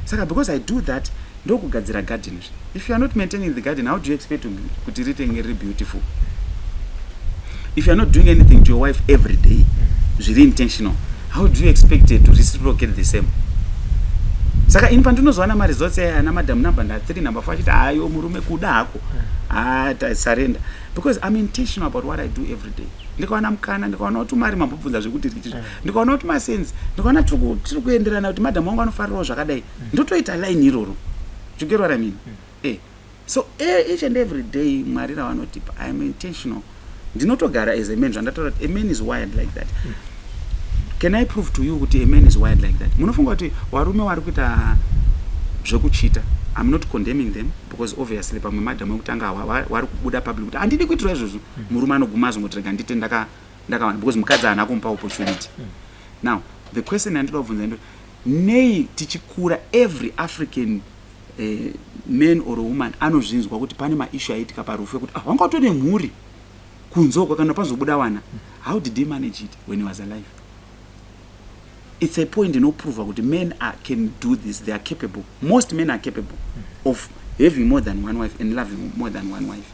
Saka because I do that, ndokugadzira garden. If you are not maintaining the garden, how do you expect kuti riite ngeri beautiful? If you are not doing anything to your wife every day, zviri intentional, how do you expect her to reciprocate the same? Saka ini pandinozowana results ana madam number 3 number 4 achiti ayo murume kuda hako. I surrender because I'm intentional about what I do every day. Ndikaona mukana, ndikaona kuti mari mambobvunza zvekuti richi, ndikaona kuti masense, ndikaona tiri kuenderana kuti madhamu wangu anofarirawo zvakadai, ndotoita line iroro. You get what I mean? So each and every day mwari ravanotipa, I am intentional. Ndinotogara as a man, zvandataura kuti a man is wired like that. Can I prove to you kuti a man is wired like that? Munofunga kuti varume vari kuita zvekuchita, I'm not condemning them because obviously pamwe madhamu ekutanga vari kubuda public kuti handidi kuitira izvozvo, murume anoguma azongotirega ndite ndakawana because mukadzi haana kumupa opportunity. Now the question andinoda kubvunza ndo nei tichikura every African man or a woman anozvinzwa kuti pane maissue aitika parufu kuti wanga utone mhuri kunzoko kana pazobuda wana. How did he manage it when he was alive? It's a point inoprova kuti men can do this. They are capable. Most men are capable of having more than one wife and loving more than one wife.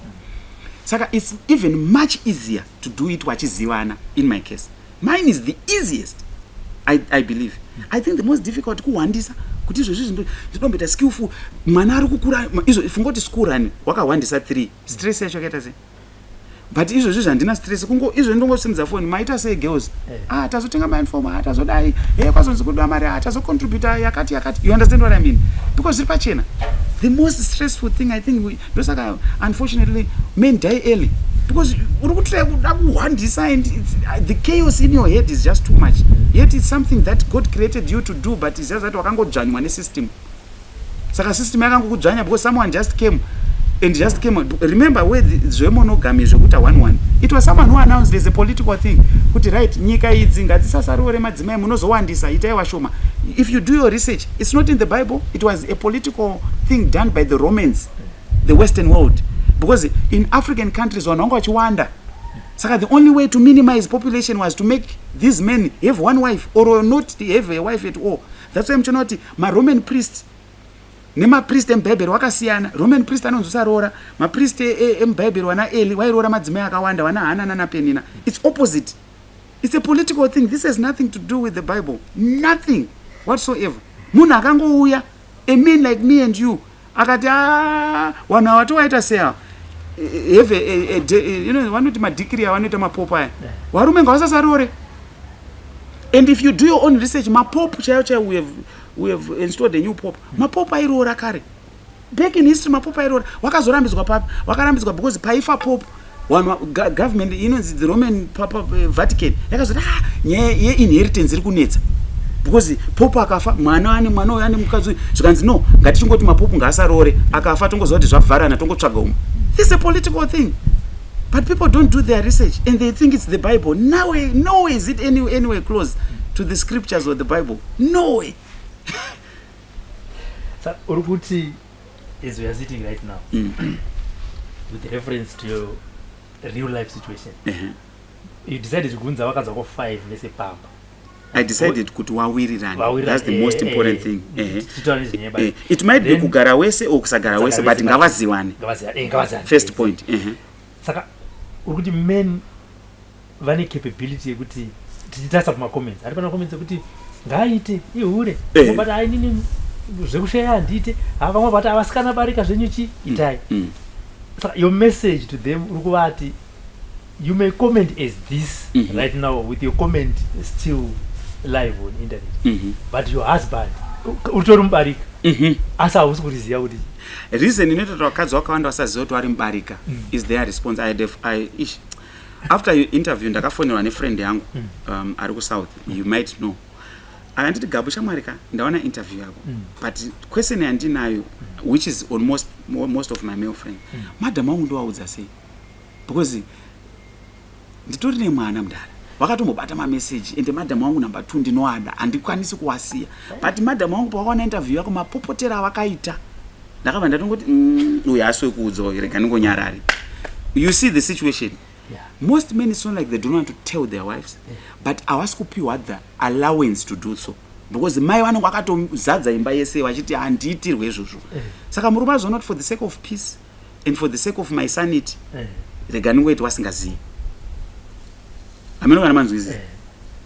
Saka it's even much easier to do it wachiziwana. In my case, mine is the easiest. I believe. I think the most difficult kuwandisa kuti izvo zvinombeta skillful. Mwana ari kukura izvo fungoti school run wakawandisa 3 stress yacho kaita sei. But izvo zvandina stress kungo izvo ndongosendza phone maita sei girls tazotenga my informa tazodai kwazonzi kuda mari tazocontribute yakati. You understand what I mean? Because zviri pachena. The most stressful thing I think ndosaka unfortunately men die early because uri kutry kuda kuwandisa and the chaos in your head is just too much. Yet it's something that God created you to do, but it's just that wakangodzvanywa nesystem. Saka system yakangokudzvanya because someone just came. Remember where the monogamy zvekuta 1-1. It was someone who announced there's a political thing. Kuti right, nyika idzi ngatisasarore madzimai munozowandisa itai washoma. If you do your research, it's not in the Bible. It was a political thing done by the Romans, the Western world. Because in African countries vanonga vachiwanda. Saka the only way to minimize population was to make these men have one wife or not have a wife at all. That's why mchinoti my Roman priests nemapriest emubhaibheri wakasiyana. Roman priest anonzosarora, mapriest emubhaibheri wana Eli vairora madzimai akawanda wana Hana nana Penina. It's opposite. It's a political thing. This has nothing to do with the Bible. Nothing whatsoever. Munhu akangouya, a man like me and you, akati vanhu ava tovaita sei have vanoti madhikiri avanoita mapopa aya varume ngavasasarore. And if you do your own research, mapope chaiyo we have installed a new pope. Mapope airora kare. Back in history mapope airora. Wakazorambidzwa papi? Wakarambidzwa because paifa pope government the Roman Papa Vatican yakazoti nyaya inheritance iri kunetsa. Because pope akafa mwana ane mukadzi zvikanzi no ngatichingoti mapope ngaasarore akafa tongoziva kuti zvabvarana tongotsvaga umwe. This is a political thing. But people don't do their research and they think it's the Bible. No way is it anywhere close to the scriptures or the Bible. No way. So, Uruguti, as we are sitting right now, with reference to your real life situation, you decided to go to the 5 let's say pump. I decided kuti wawirirana. That's the most important thing. It might be kugara wese or kusagara wese, but ngavaziwane. First point. Saka ukuthi men vane capability yekuti tichitasa kuma comments. Ari pana comments yekuti ngaite ihure. But ainini zvekushaya handite. Vamwe vati avasikana barika zvenyuchi itai. Saka your message to them urikuvati you may comment as this right now with your comment still live on internet. But your husband utori mubarika. Asa hausi kuriziva kuti reason inoita vakadzi vakawanda vasaziva kuti vari mubarika is their response. After you interview ndakafonera nefriend yangu ari kusouth, you might know, akanditi Gabu shamwarika ndaona interview yako, but question yandinayo which is on most of my male friends, madam wangu ndowaudza sei because nditori nemwana mudara vakatombobata mamessage ende madam wangu number 2 ndinoada handikwanisi kuwasiya, but madam wangu pavakaona interview yako mapopotera avakaita ndakabva ndatongoti uyu asi wekuudzawo rega ndingonyarari. You see the situation. Most men it's not like they don't want to tell their wives, but havasi kupiwa the allowance to do so because mai vanonge vakatozadza imba yese vachiti handiitirwe izvozvo. Saka murume azoona kuti for the sake of peace and for the sake of my sanity rega ndingoiti wasingazivi. Aminongana manzwizi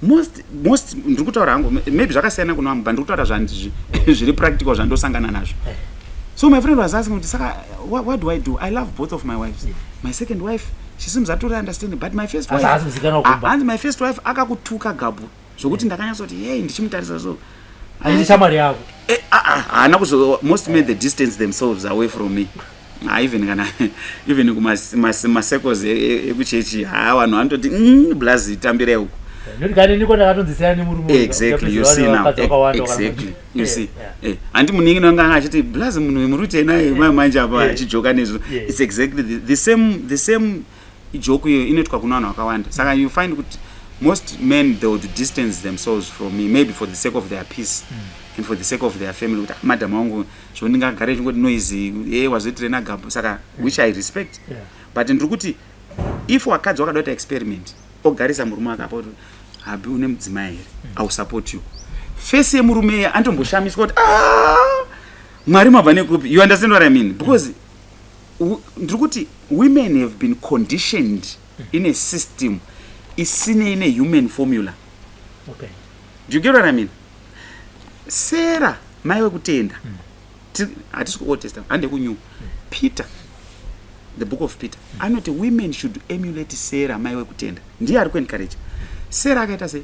most ndiri kutaura hangu maybe zvakasiyana kuno vamwe but ndiri kutaura zviri practical zvandosangana nazvo. So my friend was asking, what do I do? I love both of my wives. My second wife, she seems totally understanding, but my first wife, and my first wife, akakutuka Gabu. So kuti ndakanyasoti, hey, ndichimutarisa so. Most men they distance themselves away from me. Even my circles ekuchechi vanhu vanototi blazi tambire uko. Exactly, you see now. Exactly, you see. Andi muningi nanga achiti blazi munhu wemurute naye manje apa achijoka nezvo. It's exactly the same joke inoitwa kuna vanhu vakawanda. Saka you find kuti most men they would distance themselves from me, maybe for the sake of their peace and for the sake of their family. Kuti madam wangu zvondingagare chingoti noisy wazoitirena Gabu, saka which I respect. But ndiri kuti if wakadzi wakada kuita experiment ogarisa murume akapo Habi une mudzimai here, I will support you. Face yemurume antomboshamiswa kuti Mwari mabva nekupi. You understand what I mean? Because ndiri kuti women have been conditioned in a system isine in a human formula. Okay. Do you get what I mean? Sarah mai wekutenda hatisi ku Old Testament ande ku New. Peter, the book of Peter, anoti women should emulate Sarah mai wekutenda. Ndiye ari ku encourage. Sarah akaita sei?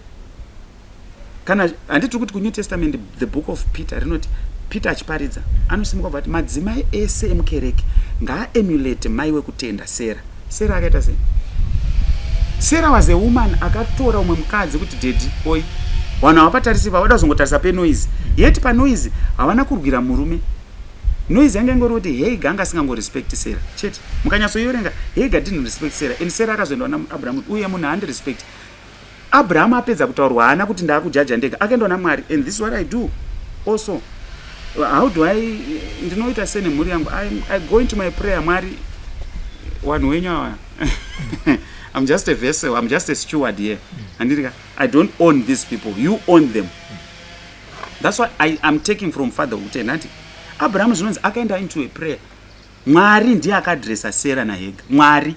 Kana handiti kuti ku New Testament the book of Peter rinoti Peter achiparidza anosimuka kuti madzimai ese emukereke ngaaemulate mai wekutenda Sarah. Sarah akaita sei? Sarah was a woman akatora umwe mukadzi kuti daddy oi vanhu havapatarisiva vada kuzongotarisa penoise yeti panoise havana kurwira murume. Noise yanga ingori kuti Hagar anga asingangorespect Sarah chete. Mukanyatsoiverenga Hagar didn't respect Sarah and Sarah akazoenda kuna Abraham uye munhu handi respect. Abraham apedza kutaurwa hana kuti ndakujaja ndega akaenda kuna Mwari. And this is what I do also. How do I ndinoita sei nemhuri yangu? I go into my prayer. Mwari wanhu wenyu ava I'm just a vessel, I'm just a steward here. And I don't own these people, you own them. That's what I am taking from fatherhood. And Abraham zvinonzi akaenda into a prayer. Mwari ndiye akadresa Sarah na Hagar. Mwari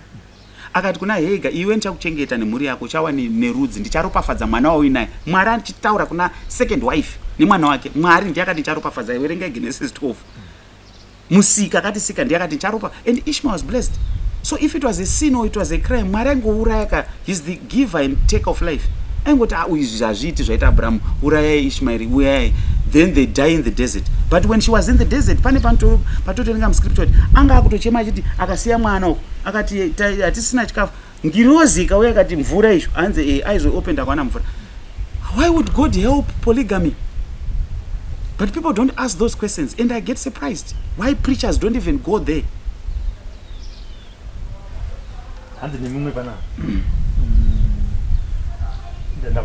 akati kuna Hagar, iwe ndichakuchengeta nemhuri yako, uchawa nerudzi, ndicharopafadza mwana wauyu naye. Mwari achitaura kuna second wife nemwana wake. Mwari ndiye akati ndicharopafadza. Iwerenga Genesis 12. Musika akati sika ndiye akati ndicharopa. And Ishmael was blessed. So if it was a sin or it was a crime, Mwari angouraya. He's the giver and taker of life. Angoti izvazviti zvaita Abraham, urayai Ishmael, uyai. Then they die in the desert. But when she was in the desert, pane patotenga mscripture anga akutochema achiti akasiya mwana uko akati hatisina chikafu. Ngirozi ikauya akati mvura izvo anze aizoopenda kwana mvura. Why would God help polygamy? But people don't ask those questions and I get surprised. Why preachers don't even go there? Handi ni mumwe pana.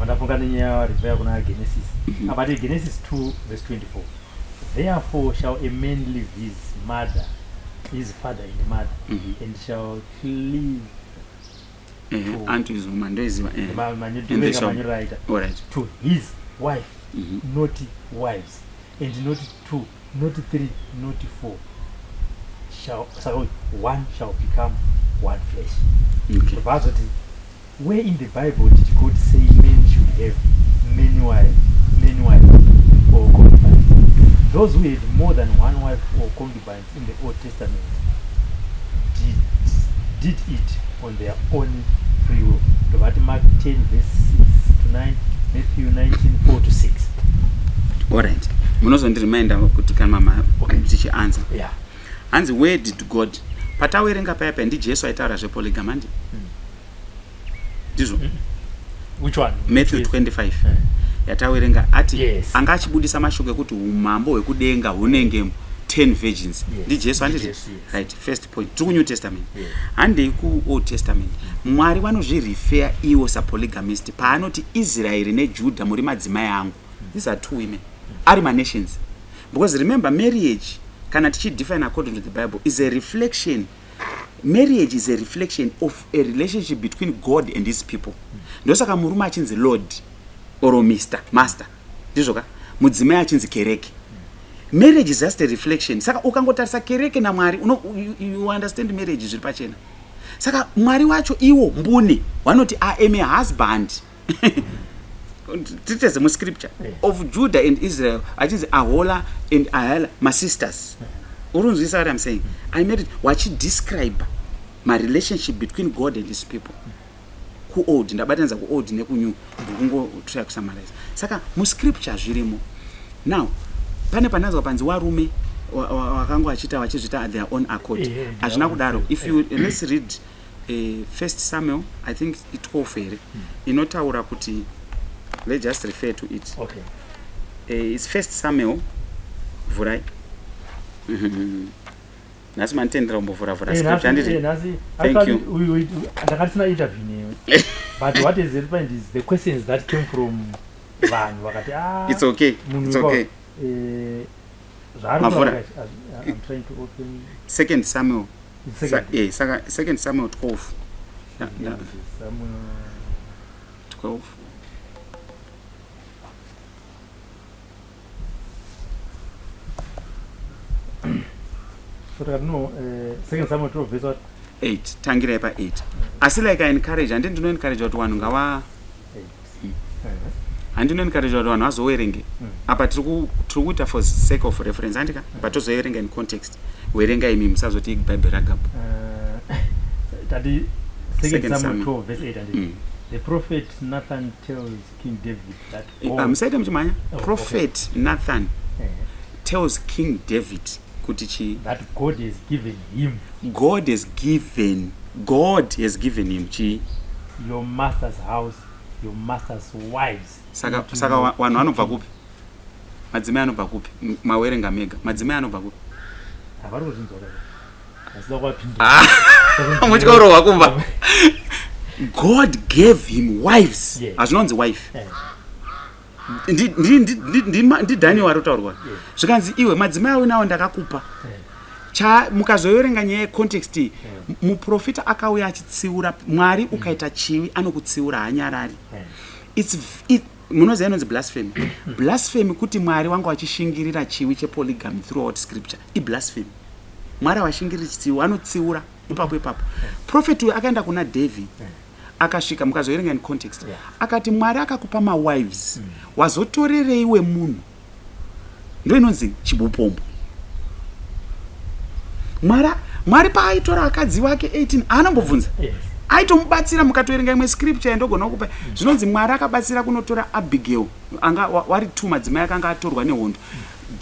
Ndafunga nyaya rivera kuna Genesis. Abati Genesis 2 verse 24. Therefore shall a man leave his mother, his father and mother, and shall cleave unto his woman. To his wife, not wives, and not two, not three, not four. One shall become one flesh. Okay. Where in the Bible did God say men should have many wives or concubines? Those who had more than one wife or concubines in the Old Testament did it on their own free will. Mark 10 verse 6 to 9, Matthew 19 4 to 6. Alright. Munozondireminder kuti kana mama tichi answer. Yeah. And where did God patawerenga paya ndi Jesu aitaura zvepolygamy? Ndizvo. Which one? Matthew 25. Yatawerenga ati anga achibudisa mashoko ekuti umambo hwekudenga hunenge 10 virgins. Ndi Jesu anditi? Right, first point. To New Testament. Hande ku Old Testament. Mwari vanozvirefer iwo sapolygamist paanoti Israel neJudah muri madzimai angu. These are two women. Ari nations. Because remember marriage kana tichidefine according to the Bible is a reflection. Marriage is a reflection of a relationship between God and his people. Ndosaka murume achinzi Lord or Master. Ndizvoka mudzimai achinzi kereke. Marriage is just a reflection. Saka ukangotarisa kereke na Mwari you understand marriage zviri pachena. Saka Mwari wacho iwo mbune vanoti I am a husband. It is a scripture of Judah and Israel. Achinzi Ahola and Ahala my sisters. urunzwisa what I'm saying. I made it describe my relationship between God and his people. Ku old ndabatanza ku old neku new ngungo try kusummarize. Saka mu scripture zvirimo. Now pane panazwa panzi warume wakango achita vachizvita at their own accord. Azvina kudaro. If you let's read 1 Samuel, I think it 12 here. Inotaura kuti, let's just refer to it. Okay. It's 1 Samuel vurai. Nasi mantendera umbovura scripture anditi. Thank you. Ndakatisina interview. But what is the point is the questions that came from vanhu vakati it's okay. It's okay. I'm trying to open 2 Samuel. Second Samuel 12. Yeah. 12. So no, 2 Samuel 12 verse what? 8. Tangira pa 8. Asi like I encourage, and then encourage watu vanhu ngava 8. handino encourage watu vanhu vazoverenge apa tiri kuita for sake of reference handika but tozoverenga in context werenga imi musazoti Bible ragabu. That is 2 Samuel 12 verse 8 and the prophet Nathan tells King David that musaita muchimanya prophet Nathan tells King David kuti that God has given him chi your master's house, your master's wives. Saka vanhu vanobva kupi? Madzimai anobva kupi? Mawerenga mega. Madzimai anobva kupi? Havari kuzvinzwa. Asina kwapinda. Muchikauro wakumba. God gave him wives. Azvinonzi wife. Ndi Daniel warotaurwa. Zvikanzi iwe madzimai awo nawo ndakakupa. Cha mukazoverenga nyaya context muprofita akauya achitsiura Mwari ukaita chivi anokutsiura hanyarari. Munoziva inonzi blasphemy. Blasphemy kuti Mwari wanga wachishingirira chivi chepolygamy throughout scripture iblasphemy. Mwari awashingirira chivi anotsiura ipapo. Prophet uyu akaenda kuna David akasvika mukazoverenga in context akati Mwari akakupa mawives wazotorereiwe munhu. Ndo inonzi chibupombo. Mwari paaitora vakadzi vake 18 anambobvunza. Aitomubatsira mukatoverenga imwe scripture ndogona kupa. Zvinonzi Mwari akabatsira kunotora Abigail anga wari 2 madzimai akanga atorwa nehondo.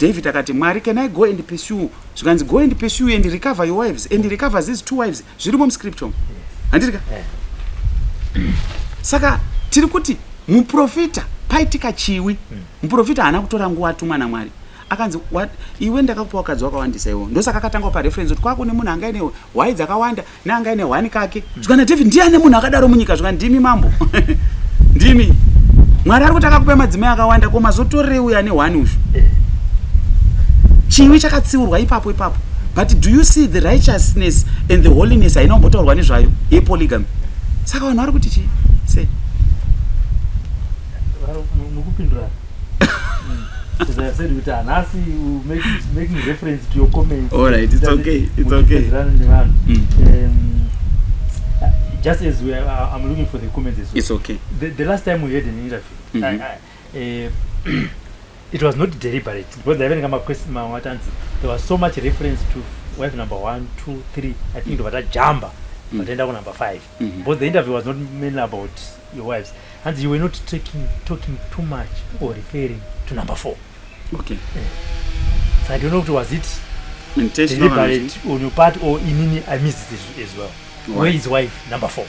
David akati Mwari, can I go and pursue? Zvikanzi go and pursue and recover your wives and recover these 2 wives. Zvirimo muscripture. Handirika? Saka tiri kuti muprofita paitika chiwi. Muprofita haana kutora nguva atumwa naMwari. Akanzi iwe ndakakupa wakadzi wakawandisa iwo. Ndosaka akatanga pa reference kuti kwako nemunhu anga ine wives dzakawanda neanga ine 1 kake. Zvikana David ndiani munhu akadaro munyika zvikana ndimi mambo. Ndimi. Mwari ari kuti akakupa madzimai akawanda koma zotorerei uya ane 1 ushu. Chiwi chakatsiurwa ipapo. But do you see the righteousness and the holiness ainombotaurwa nezvayo yepolygamy? Saka vanhu vari kuti chi? Say. Mukupindura. As I said, with Anasi, making reference to your comments. All right, it's okay. Just as I'm looking for the comments as well. It's okay. The last time we had an interview, it was not deliberate. Because there was so much reference to wife number 1, 2, 3. I think it was that jamba, but then number 5. But the interview was not mainly about your wives, and you were not talking too much or referring to number 4. Okay. So I don't know if it was it intentional deliberate on your part or in I missed it as well. Where is wife number 4?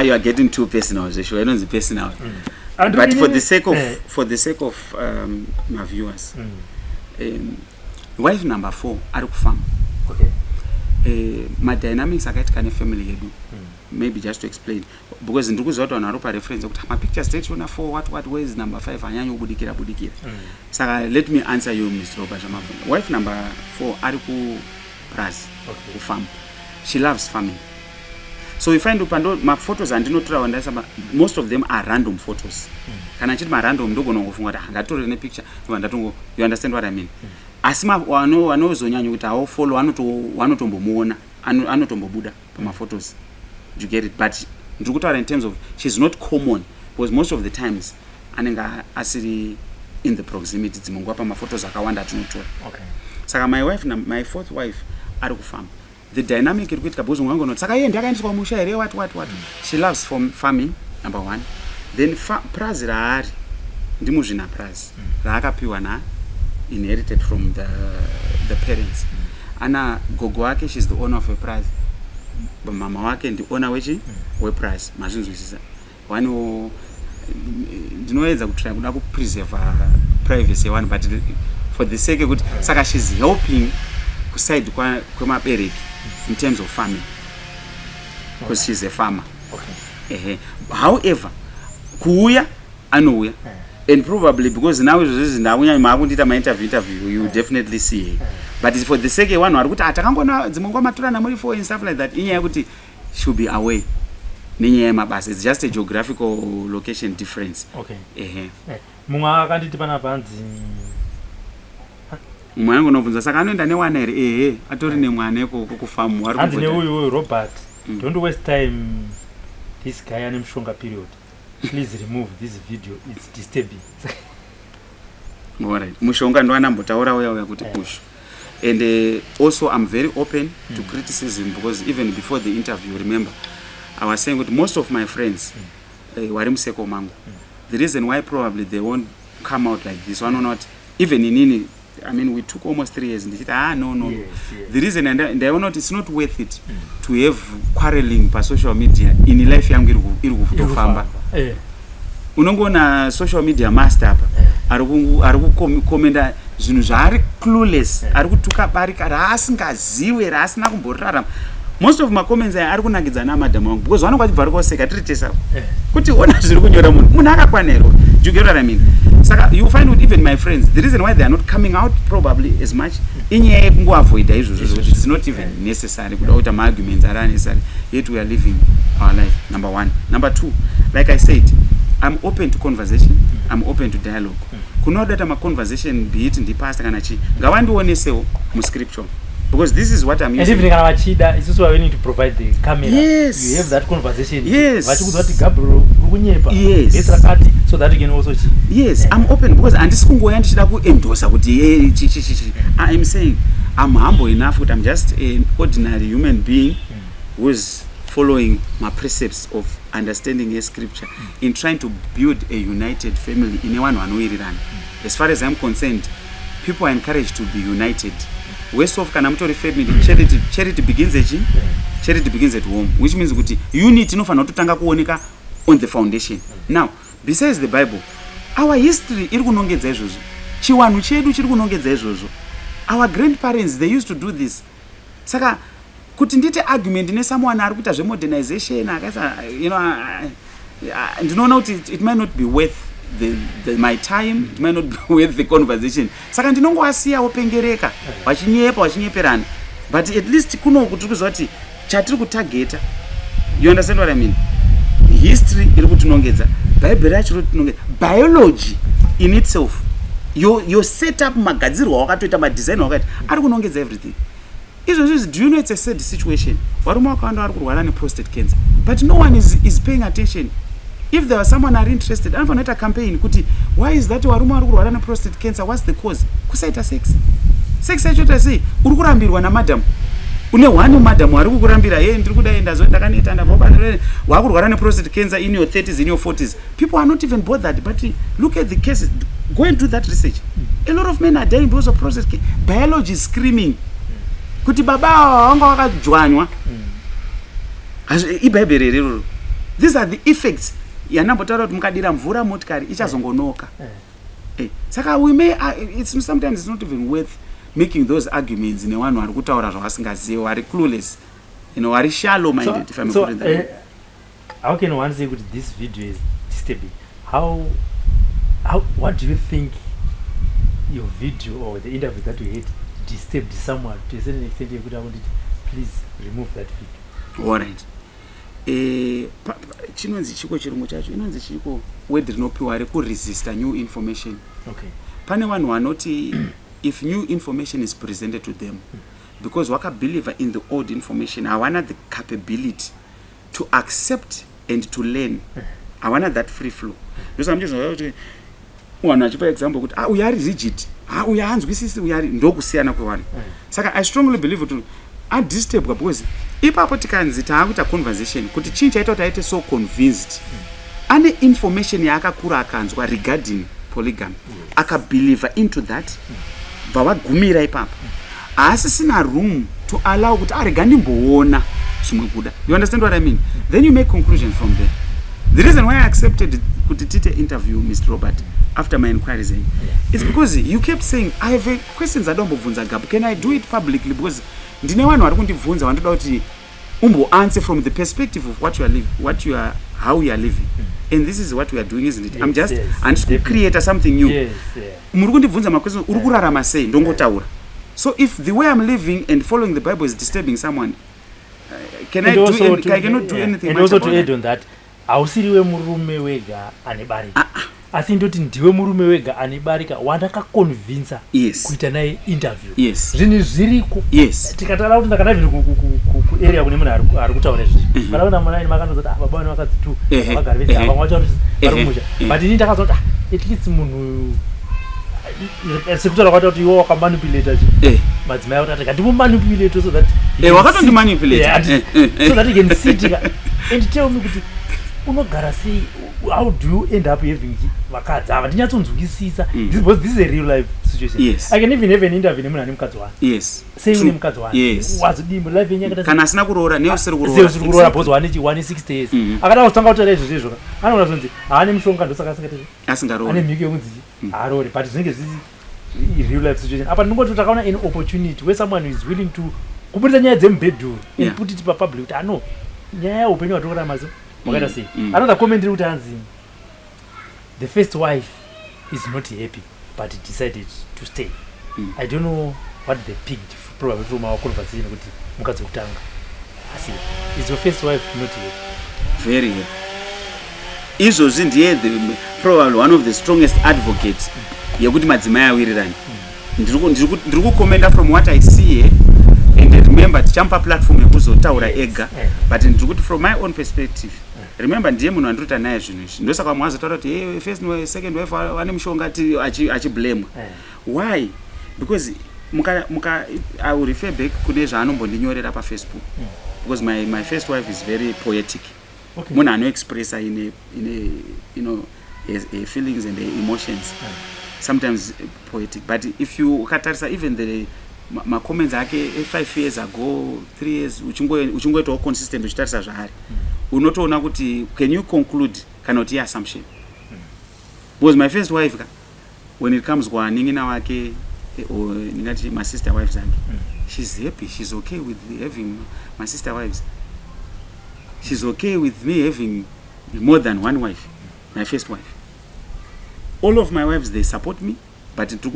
You are getting too personal. I know the personal. But for the sake of my viewers, wife number 4 are kufam. Okay. My dynamics are getting family yedu. Maybe just to explain, because in Dukuzoto and Arupa reference, my picture states when 4 what where is number 5 and you budikira. So let me answer you, Mr. Obajama. Wife number 4 Ariku Pras farm. She loves farming. So we find upando my photos and most of them are random photos. Can I check my random dogo no funga picture? You understand what I mean? Asima wano zonyanyu uta follow wanotombo muona anotombo buda my photos. You get it? But in terms of she's not common because most of the times anenga asiri in the proximity dzimonguva pamaphotos akawanda atinotora. Okay. Saka my wife my fourth wife ari kufamba. The dynamic iri kuitika because mwangu saka yeye ndakaendeswa kumusha here what she loves farming number 1. Then prazi raari ndimuzvina prazi raakapiwa na inherited from the parents. Ana gogo wake, she's the owner of a prazi. Mama wake ndi owner weprazi. Mazvinzwisisa. Wani ndinoedza kutry kuda kupreserve privacy one, but for the sake of saka she's helping kuside kwemabereki in terms of farming because she's a farmer. Okay. However, kuuya anouya. And probably because now interview you definitely see. But for the sake one and stuff like that, should be away. It's just a geographical location difference. Okay. Robert, don't waste time. This guy and Mshonga period. Please remove this video. It's disturbing. Alright. Mushonga ndo anambotaura uya kuti push. And also I'm very open to criticism because even before the interview, remember, I was saying that most of my friends wari museko mangu. The reason why probably they won't come out like this one or not, even in Nini, I mean, we took almost 3 years. And they said, no. Yes. The reason, and they are not, it's not worth it to have quarreling per social media in life. Famba. Unongona social media master hapa. Ariku komenda zvinhu zvaari clueless. Arikutuka barika raasingaziwe rasina kumborarama. Most of my comments are kunakidza na madam wangu because vanonga vachibva koseka tritesa kuti ona zviri kunyora munhu akakwanero. Do you get what I mean? Saka you find with even my friends, the reason why they are not coming out probably as much inyaya yekungoavoida izvozvo. It's not even necessary kuda kuita ma-arguments are unnecessary, yet we are living our life. Number 1. Number 2, like I said, I'm open to conversation, I'm open to dialogue. Kunodata ma-conversation be it ndipasta kana chi ngavandionesewo muscripture. Because this is what I'm using. And even Kanawachida, it's also willing to provide the camera. Yes. You have that conversation. Yes. Gabriel, yes. So that you can also. Yes, I'm open because and this endorse. I am saying I'm humble enough that I'm just an ordinary human being who is following my precepts of understanding a scripture in trying to build a united family in a one run. As far as I'm concerned, people are encouraged to be united. West of Kanamtori family, charity begins at charity begins at home, which means that unity no fana tutanga kuoneka on the foundation. Now, besides the Bible, our history iri kunongedza izvozvo. Chiwanhu chedu chiri kunongedza izvozvo. Our grandparents, they used to do this. Saka kuti ndite argument ne someone ari kuita zve modernization akaisa, you know, ndinoona kuti it might not be worth my time, it might not be worth the conversation. Saka ndinongowasiyawo pengereka vachinyeperana, but at least kuno kuti kuzoti chatiri kutargeta. You understand what I mean? History iri kutinongedza, Bible racho iri kutinongedza, biology in itself, your setup magadzirwa wakatoita madesign wakati ari kunongedza everything. Do you know it's a sad situation? Varume vakawanda vari kurwara neprostate cancer, but no one is paying attention. If there was someone are interested, I'm going to campaign. Why is that varume vari kurwara neprostate cancer? What's the cause? Kusaita sex. Sex yacho say uri kurambirwa na madam. Une one madam ari kukurambira ndiri kudaenda zo ndakaneta ndabva wari kurwara neprostate cancer in your 30s, in your 40s. People are not even bothered, but look at the cases. Go and do that research. A lot of men are dying because of prostate cancer. Biology is screaming. Kuti baba wanga wakadzwanywa. Ibhebhere rero. These are the effects. Yanambotaura kuti mukadira mvura motikari ichazongonoka. Saka we may sometimes it's not even worth making those arguments in one vari kutaura zvavasingazivi, vari clueless, you know, vari shallow minded. If I'm putting that. How can one say that this video is disturbing? What do you think your video or the interview that you had disturbed someone to a certain extent? You could have wanted, please remove that video. All right. Chinonzi chiko chirungu chacho inonzi chiko word rinopiwa rekuresista new information. Okay. Pane vanhu vanoti if new information is presented to them, because vakabelieve in the old information, hawana the capability to accept and to learn. Hawana that free flow. One achipa example kuti uyu ari rigid, uyu hanzwisisi, uyu ari ndokusiyana kwevanhu. Saka I strongly believe kuti adisturbwa because ipapo tikanzi taakuita conversation kuti chinhu chaita kuti aite so convinced ane information yaakakura akanzwa regarding polygamy akabelieve into that vavagumira ipapo asi sina room to allow kuti arega ndimboona zvimwe kuda. You understand what I mean? Then you make conclusion from there. The reason why I accepted kuti tite interview Mr. Robert after my inquiries is because you kept saying I have questions I don't bvunza Gabu. Can I do it publicly? Because ndine vanhu vari kundibvunza vandoda kuti umbo answer from the perspective of how you are living. And this is what we are doing, isn't it? I'm just to create something new. Muri kundibvunza makwestions uri kurarama sei ndongotaura. So if the way I'm living and following the Bible is disturbing someone, I cannot do anything. And also to add on that, ausiriwe murume wega anebarika. Asi ndoti ndiwe murume wega anebarika wandakakonvinza kuita naye interview. Zvini zviriko. Tikataura kuti ndakana vini ku area kune munhu ari kutaura izvi. Kana munhu makanozoti baba vana vakadzi tu vagara vese ava mwacho vari kumusha. But ini ndakazoti at least munhu sekutaura kwata kuti iwo wakamanipulate madzimai kuti ngatimumanipulate so that wakatondimanipulate so that you can sit and tell me kuti unogara sei, how do you end up having vakadzi ava ndinyatsonzwisisa because this is a real life situation. I can even have an interview nemunhu ane mukadzi wani sei une mukadzi wani wazodimbo life yenyakata kana asina kuroora neusiri kuroora because wane 60 years akada kutanga kutaura izvo izvo anoona zvonzi haane mushonga ndosaka asingaroori ane mhiko yekunzi haroori but zvinenge zvisi real life situation. Apa ndingoti takaona an opportunity where someone is willing to kubudisa nyaya dzemubhedhuru and put it papublic kuti ano nyaya yaupenyu hwatokurama so wakaita sei another comment kuti hanzi the first wife is not happy but decided to stay. I don't know what they picked probably from our conversation kuti mukadzi wekutanga asi is your first wife not happy? Very happy. Izvozvi ndiye probably one of the strongest advocates yekuti madzimai awirirani. Ndiri kukomenda from what I see here and remember tichamupa platform yekuzotaura ega but ndiri kuti from my own perspective remember ndiye munhu andinoita naye zvinhu izvi ndosaka mwe azotaura kuti hey, first wife second wife vane mushonga achiblamwa. Why? Because I will refer back kune zvaanombondinyorera paFacebook because my first wife is very poetic. Munhu anoexpressa in a feelings and emotions sometimes poetic, but if you ukatarisa even the comments ake 5 years ago 3 years uchingoitawo consistent uchitarisa zvaari unotoona kuti can you conclude kana kuti assumption because my first wife when it comes kwanin'ina wake or ningati my sister wives ake she's happy, she's okay with having my sister wives, she's okay with me having more than one wife. My first wife, all of my wives they support me, but to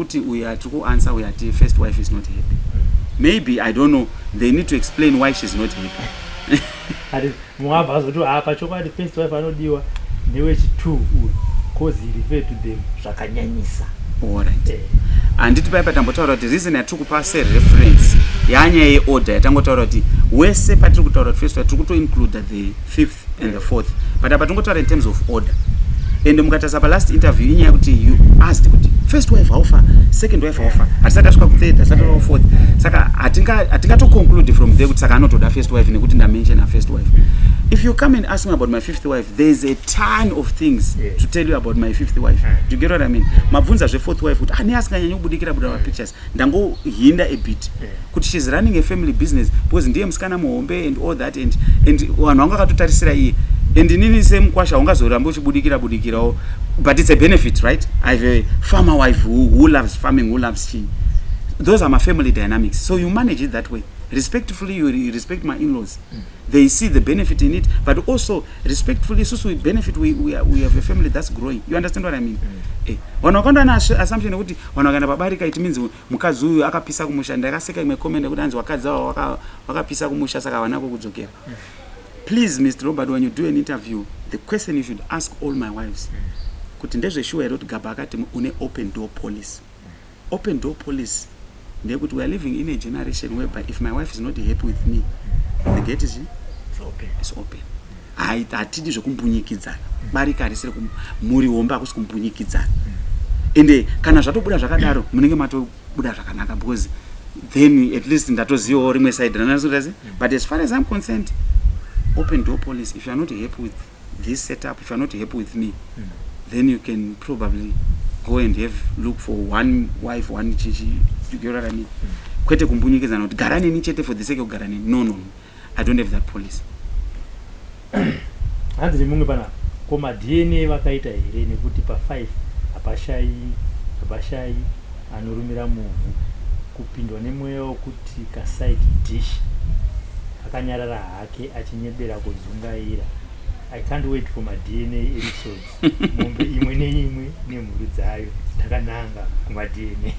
answer we are the first wife is not happy. Maybe I don't know, they need to explain why she's not happy. The first wife anodiwa newe chitu cause he referred to them zvakanyanyisa. Alright. Anditi paipa tambotaura kuti reason yatiri kupa reference yanyaya yeorder yatangotaura kuti wese patiri kutaura kuti first wife tiri kuto include the fifth and the fourth, but apa tingotaura in terms of order. And mukatarisa palast interview inyaya kuti you asked kuti first wife haufa, second wife haufa, hatisati asvika kuthird, hatisati asvika kufourth, saka hatingato conclude from there kuti saka anotoda first wife nekuti ndamention a first wife. If you come and ask me about my fifth wife, there's a ton of things to tell you about my fifth wife. Do you get what I mean? Mabvunza zve fourth wife kuti neasikanyanya kubudikira buda pictures ndangohinda a bit kuti she's running a family business because ndiye musikana muhombe and all that and vanhu vanga vakatotarisira iye and inini semukwasha ungazoramba uchibudikirawo, but it's a benefit, right? I have a farmer wife who loves farming, who loves she. Those are my family dynamics, so you manage it that way. Respectfully, you respect my in-laws. They see the benefit in it, but also respectfully, so we benefit. We have a family that's growing. You understand what I mean? Wanakwenda na assumption kuti wanaganda babarika, it means mukadzi uyu akapisa kumusha. Ndakaseka imekomenda kuti anzi wakadzi wakapisa kumusha saka wanako kudzokera. Please, Mr. Robert, when you do an interview, the question you should ask all my wives, kuti ndezveshuwa here kuti Gabu akati une open door policy. Open door policy. We are living in a generation whereby if my wife is not happy with me, the gate is open. It's open. Hatidi zvokumpunyikidzana. Barika risiri muri womba akusi kumpunyikidzana. ende kana zvatobuda zvakadaro munenge matobuda zvakanaka because then at least ndatozivawo rimwe side ranasotasi. But as far as I'm concerned, open door policy, if you are not happy with this setup, if you are not happy with me, then you can probably go and look for one wife, one chichi. You get what I mean? Kwete kumbunyikeza not garani ni chete for the sake of garani. No, I don't have that policy. Hanzi mungu pana koma DNA vakaita here nekuti pa 5 apashai anorumira munhu kupindwa nemweya wokuti ka side dish akanyarara hake achinyebera kuzungaira. I can't wait for my DNA results. Mombe imwe neimwe nemhuri dzayo takananga kuma DNA.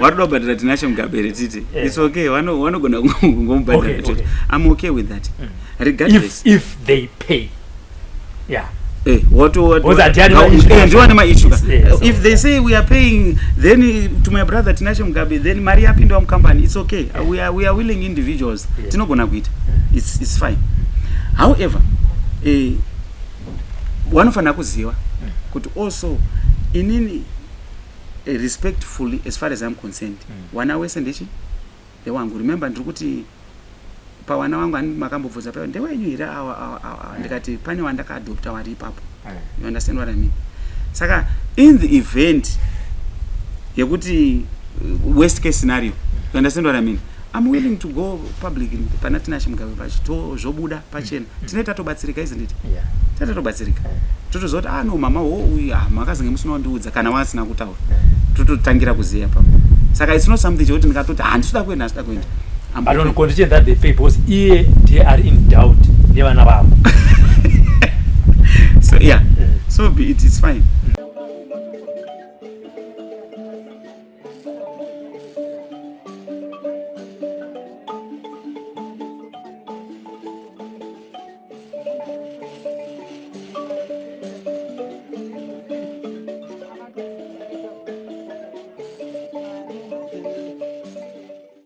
Waruda badira tinashe mugabere titi. It's okay. Wanogona kungomubadira titi. I'm okay with that. Regardless. If they pay. Yeah. What if they say we are paying, then to my brother Tinashe Mugabe, then Maria Pindo company, it's okay. We are willing individuals. Tinogona quit. It's fine. However, one of anakuziwa could also in respectfully, as far as I'm concerned, one hour sendichi the one remember ndikuti pawana wangu makambobvunza pa ndewenyu ira ndikati pane wandaka adopta wari ipapo. You understand what I mean? Saka in the event yekuti worst case scenario, you understand what I mean? I'm willing to go public pana Tinashe Mugabe pachito zvobuda pachena. Tineta tobatsirika isn't it? Yeah. Tineta tobatsirika. Totozoti no mama makazenge musina wandiudza kana wasina kutaura. Tototangira kuziya papo. Saka it's not something chekuti ndikatoti handisuda kuenda. I don't condition that they pay because they are in doubt. Nevana vavo. So yeah. So it is fine.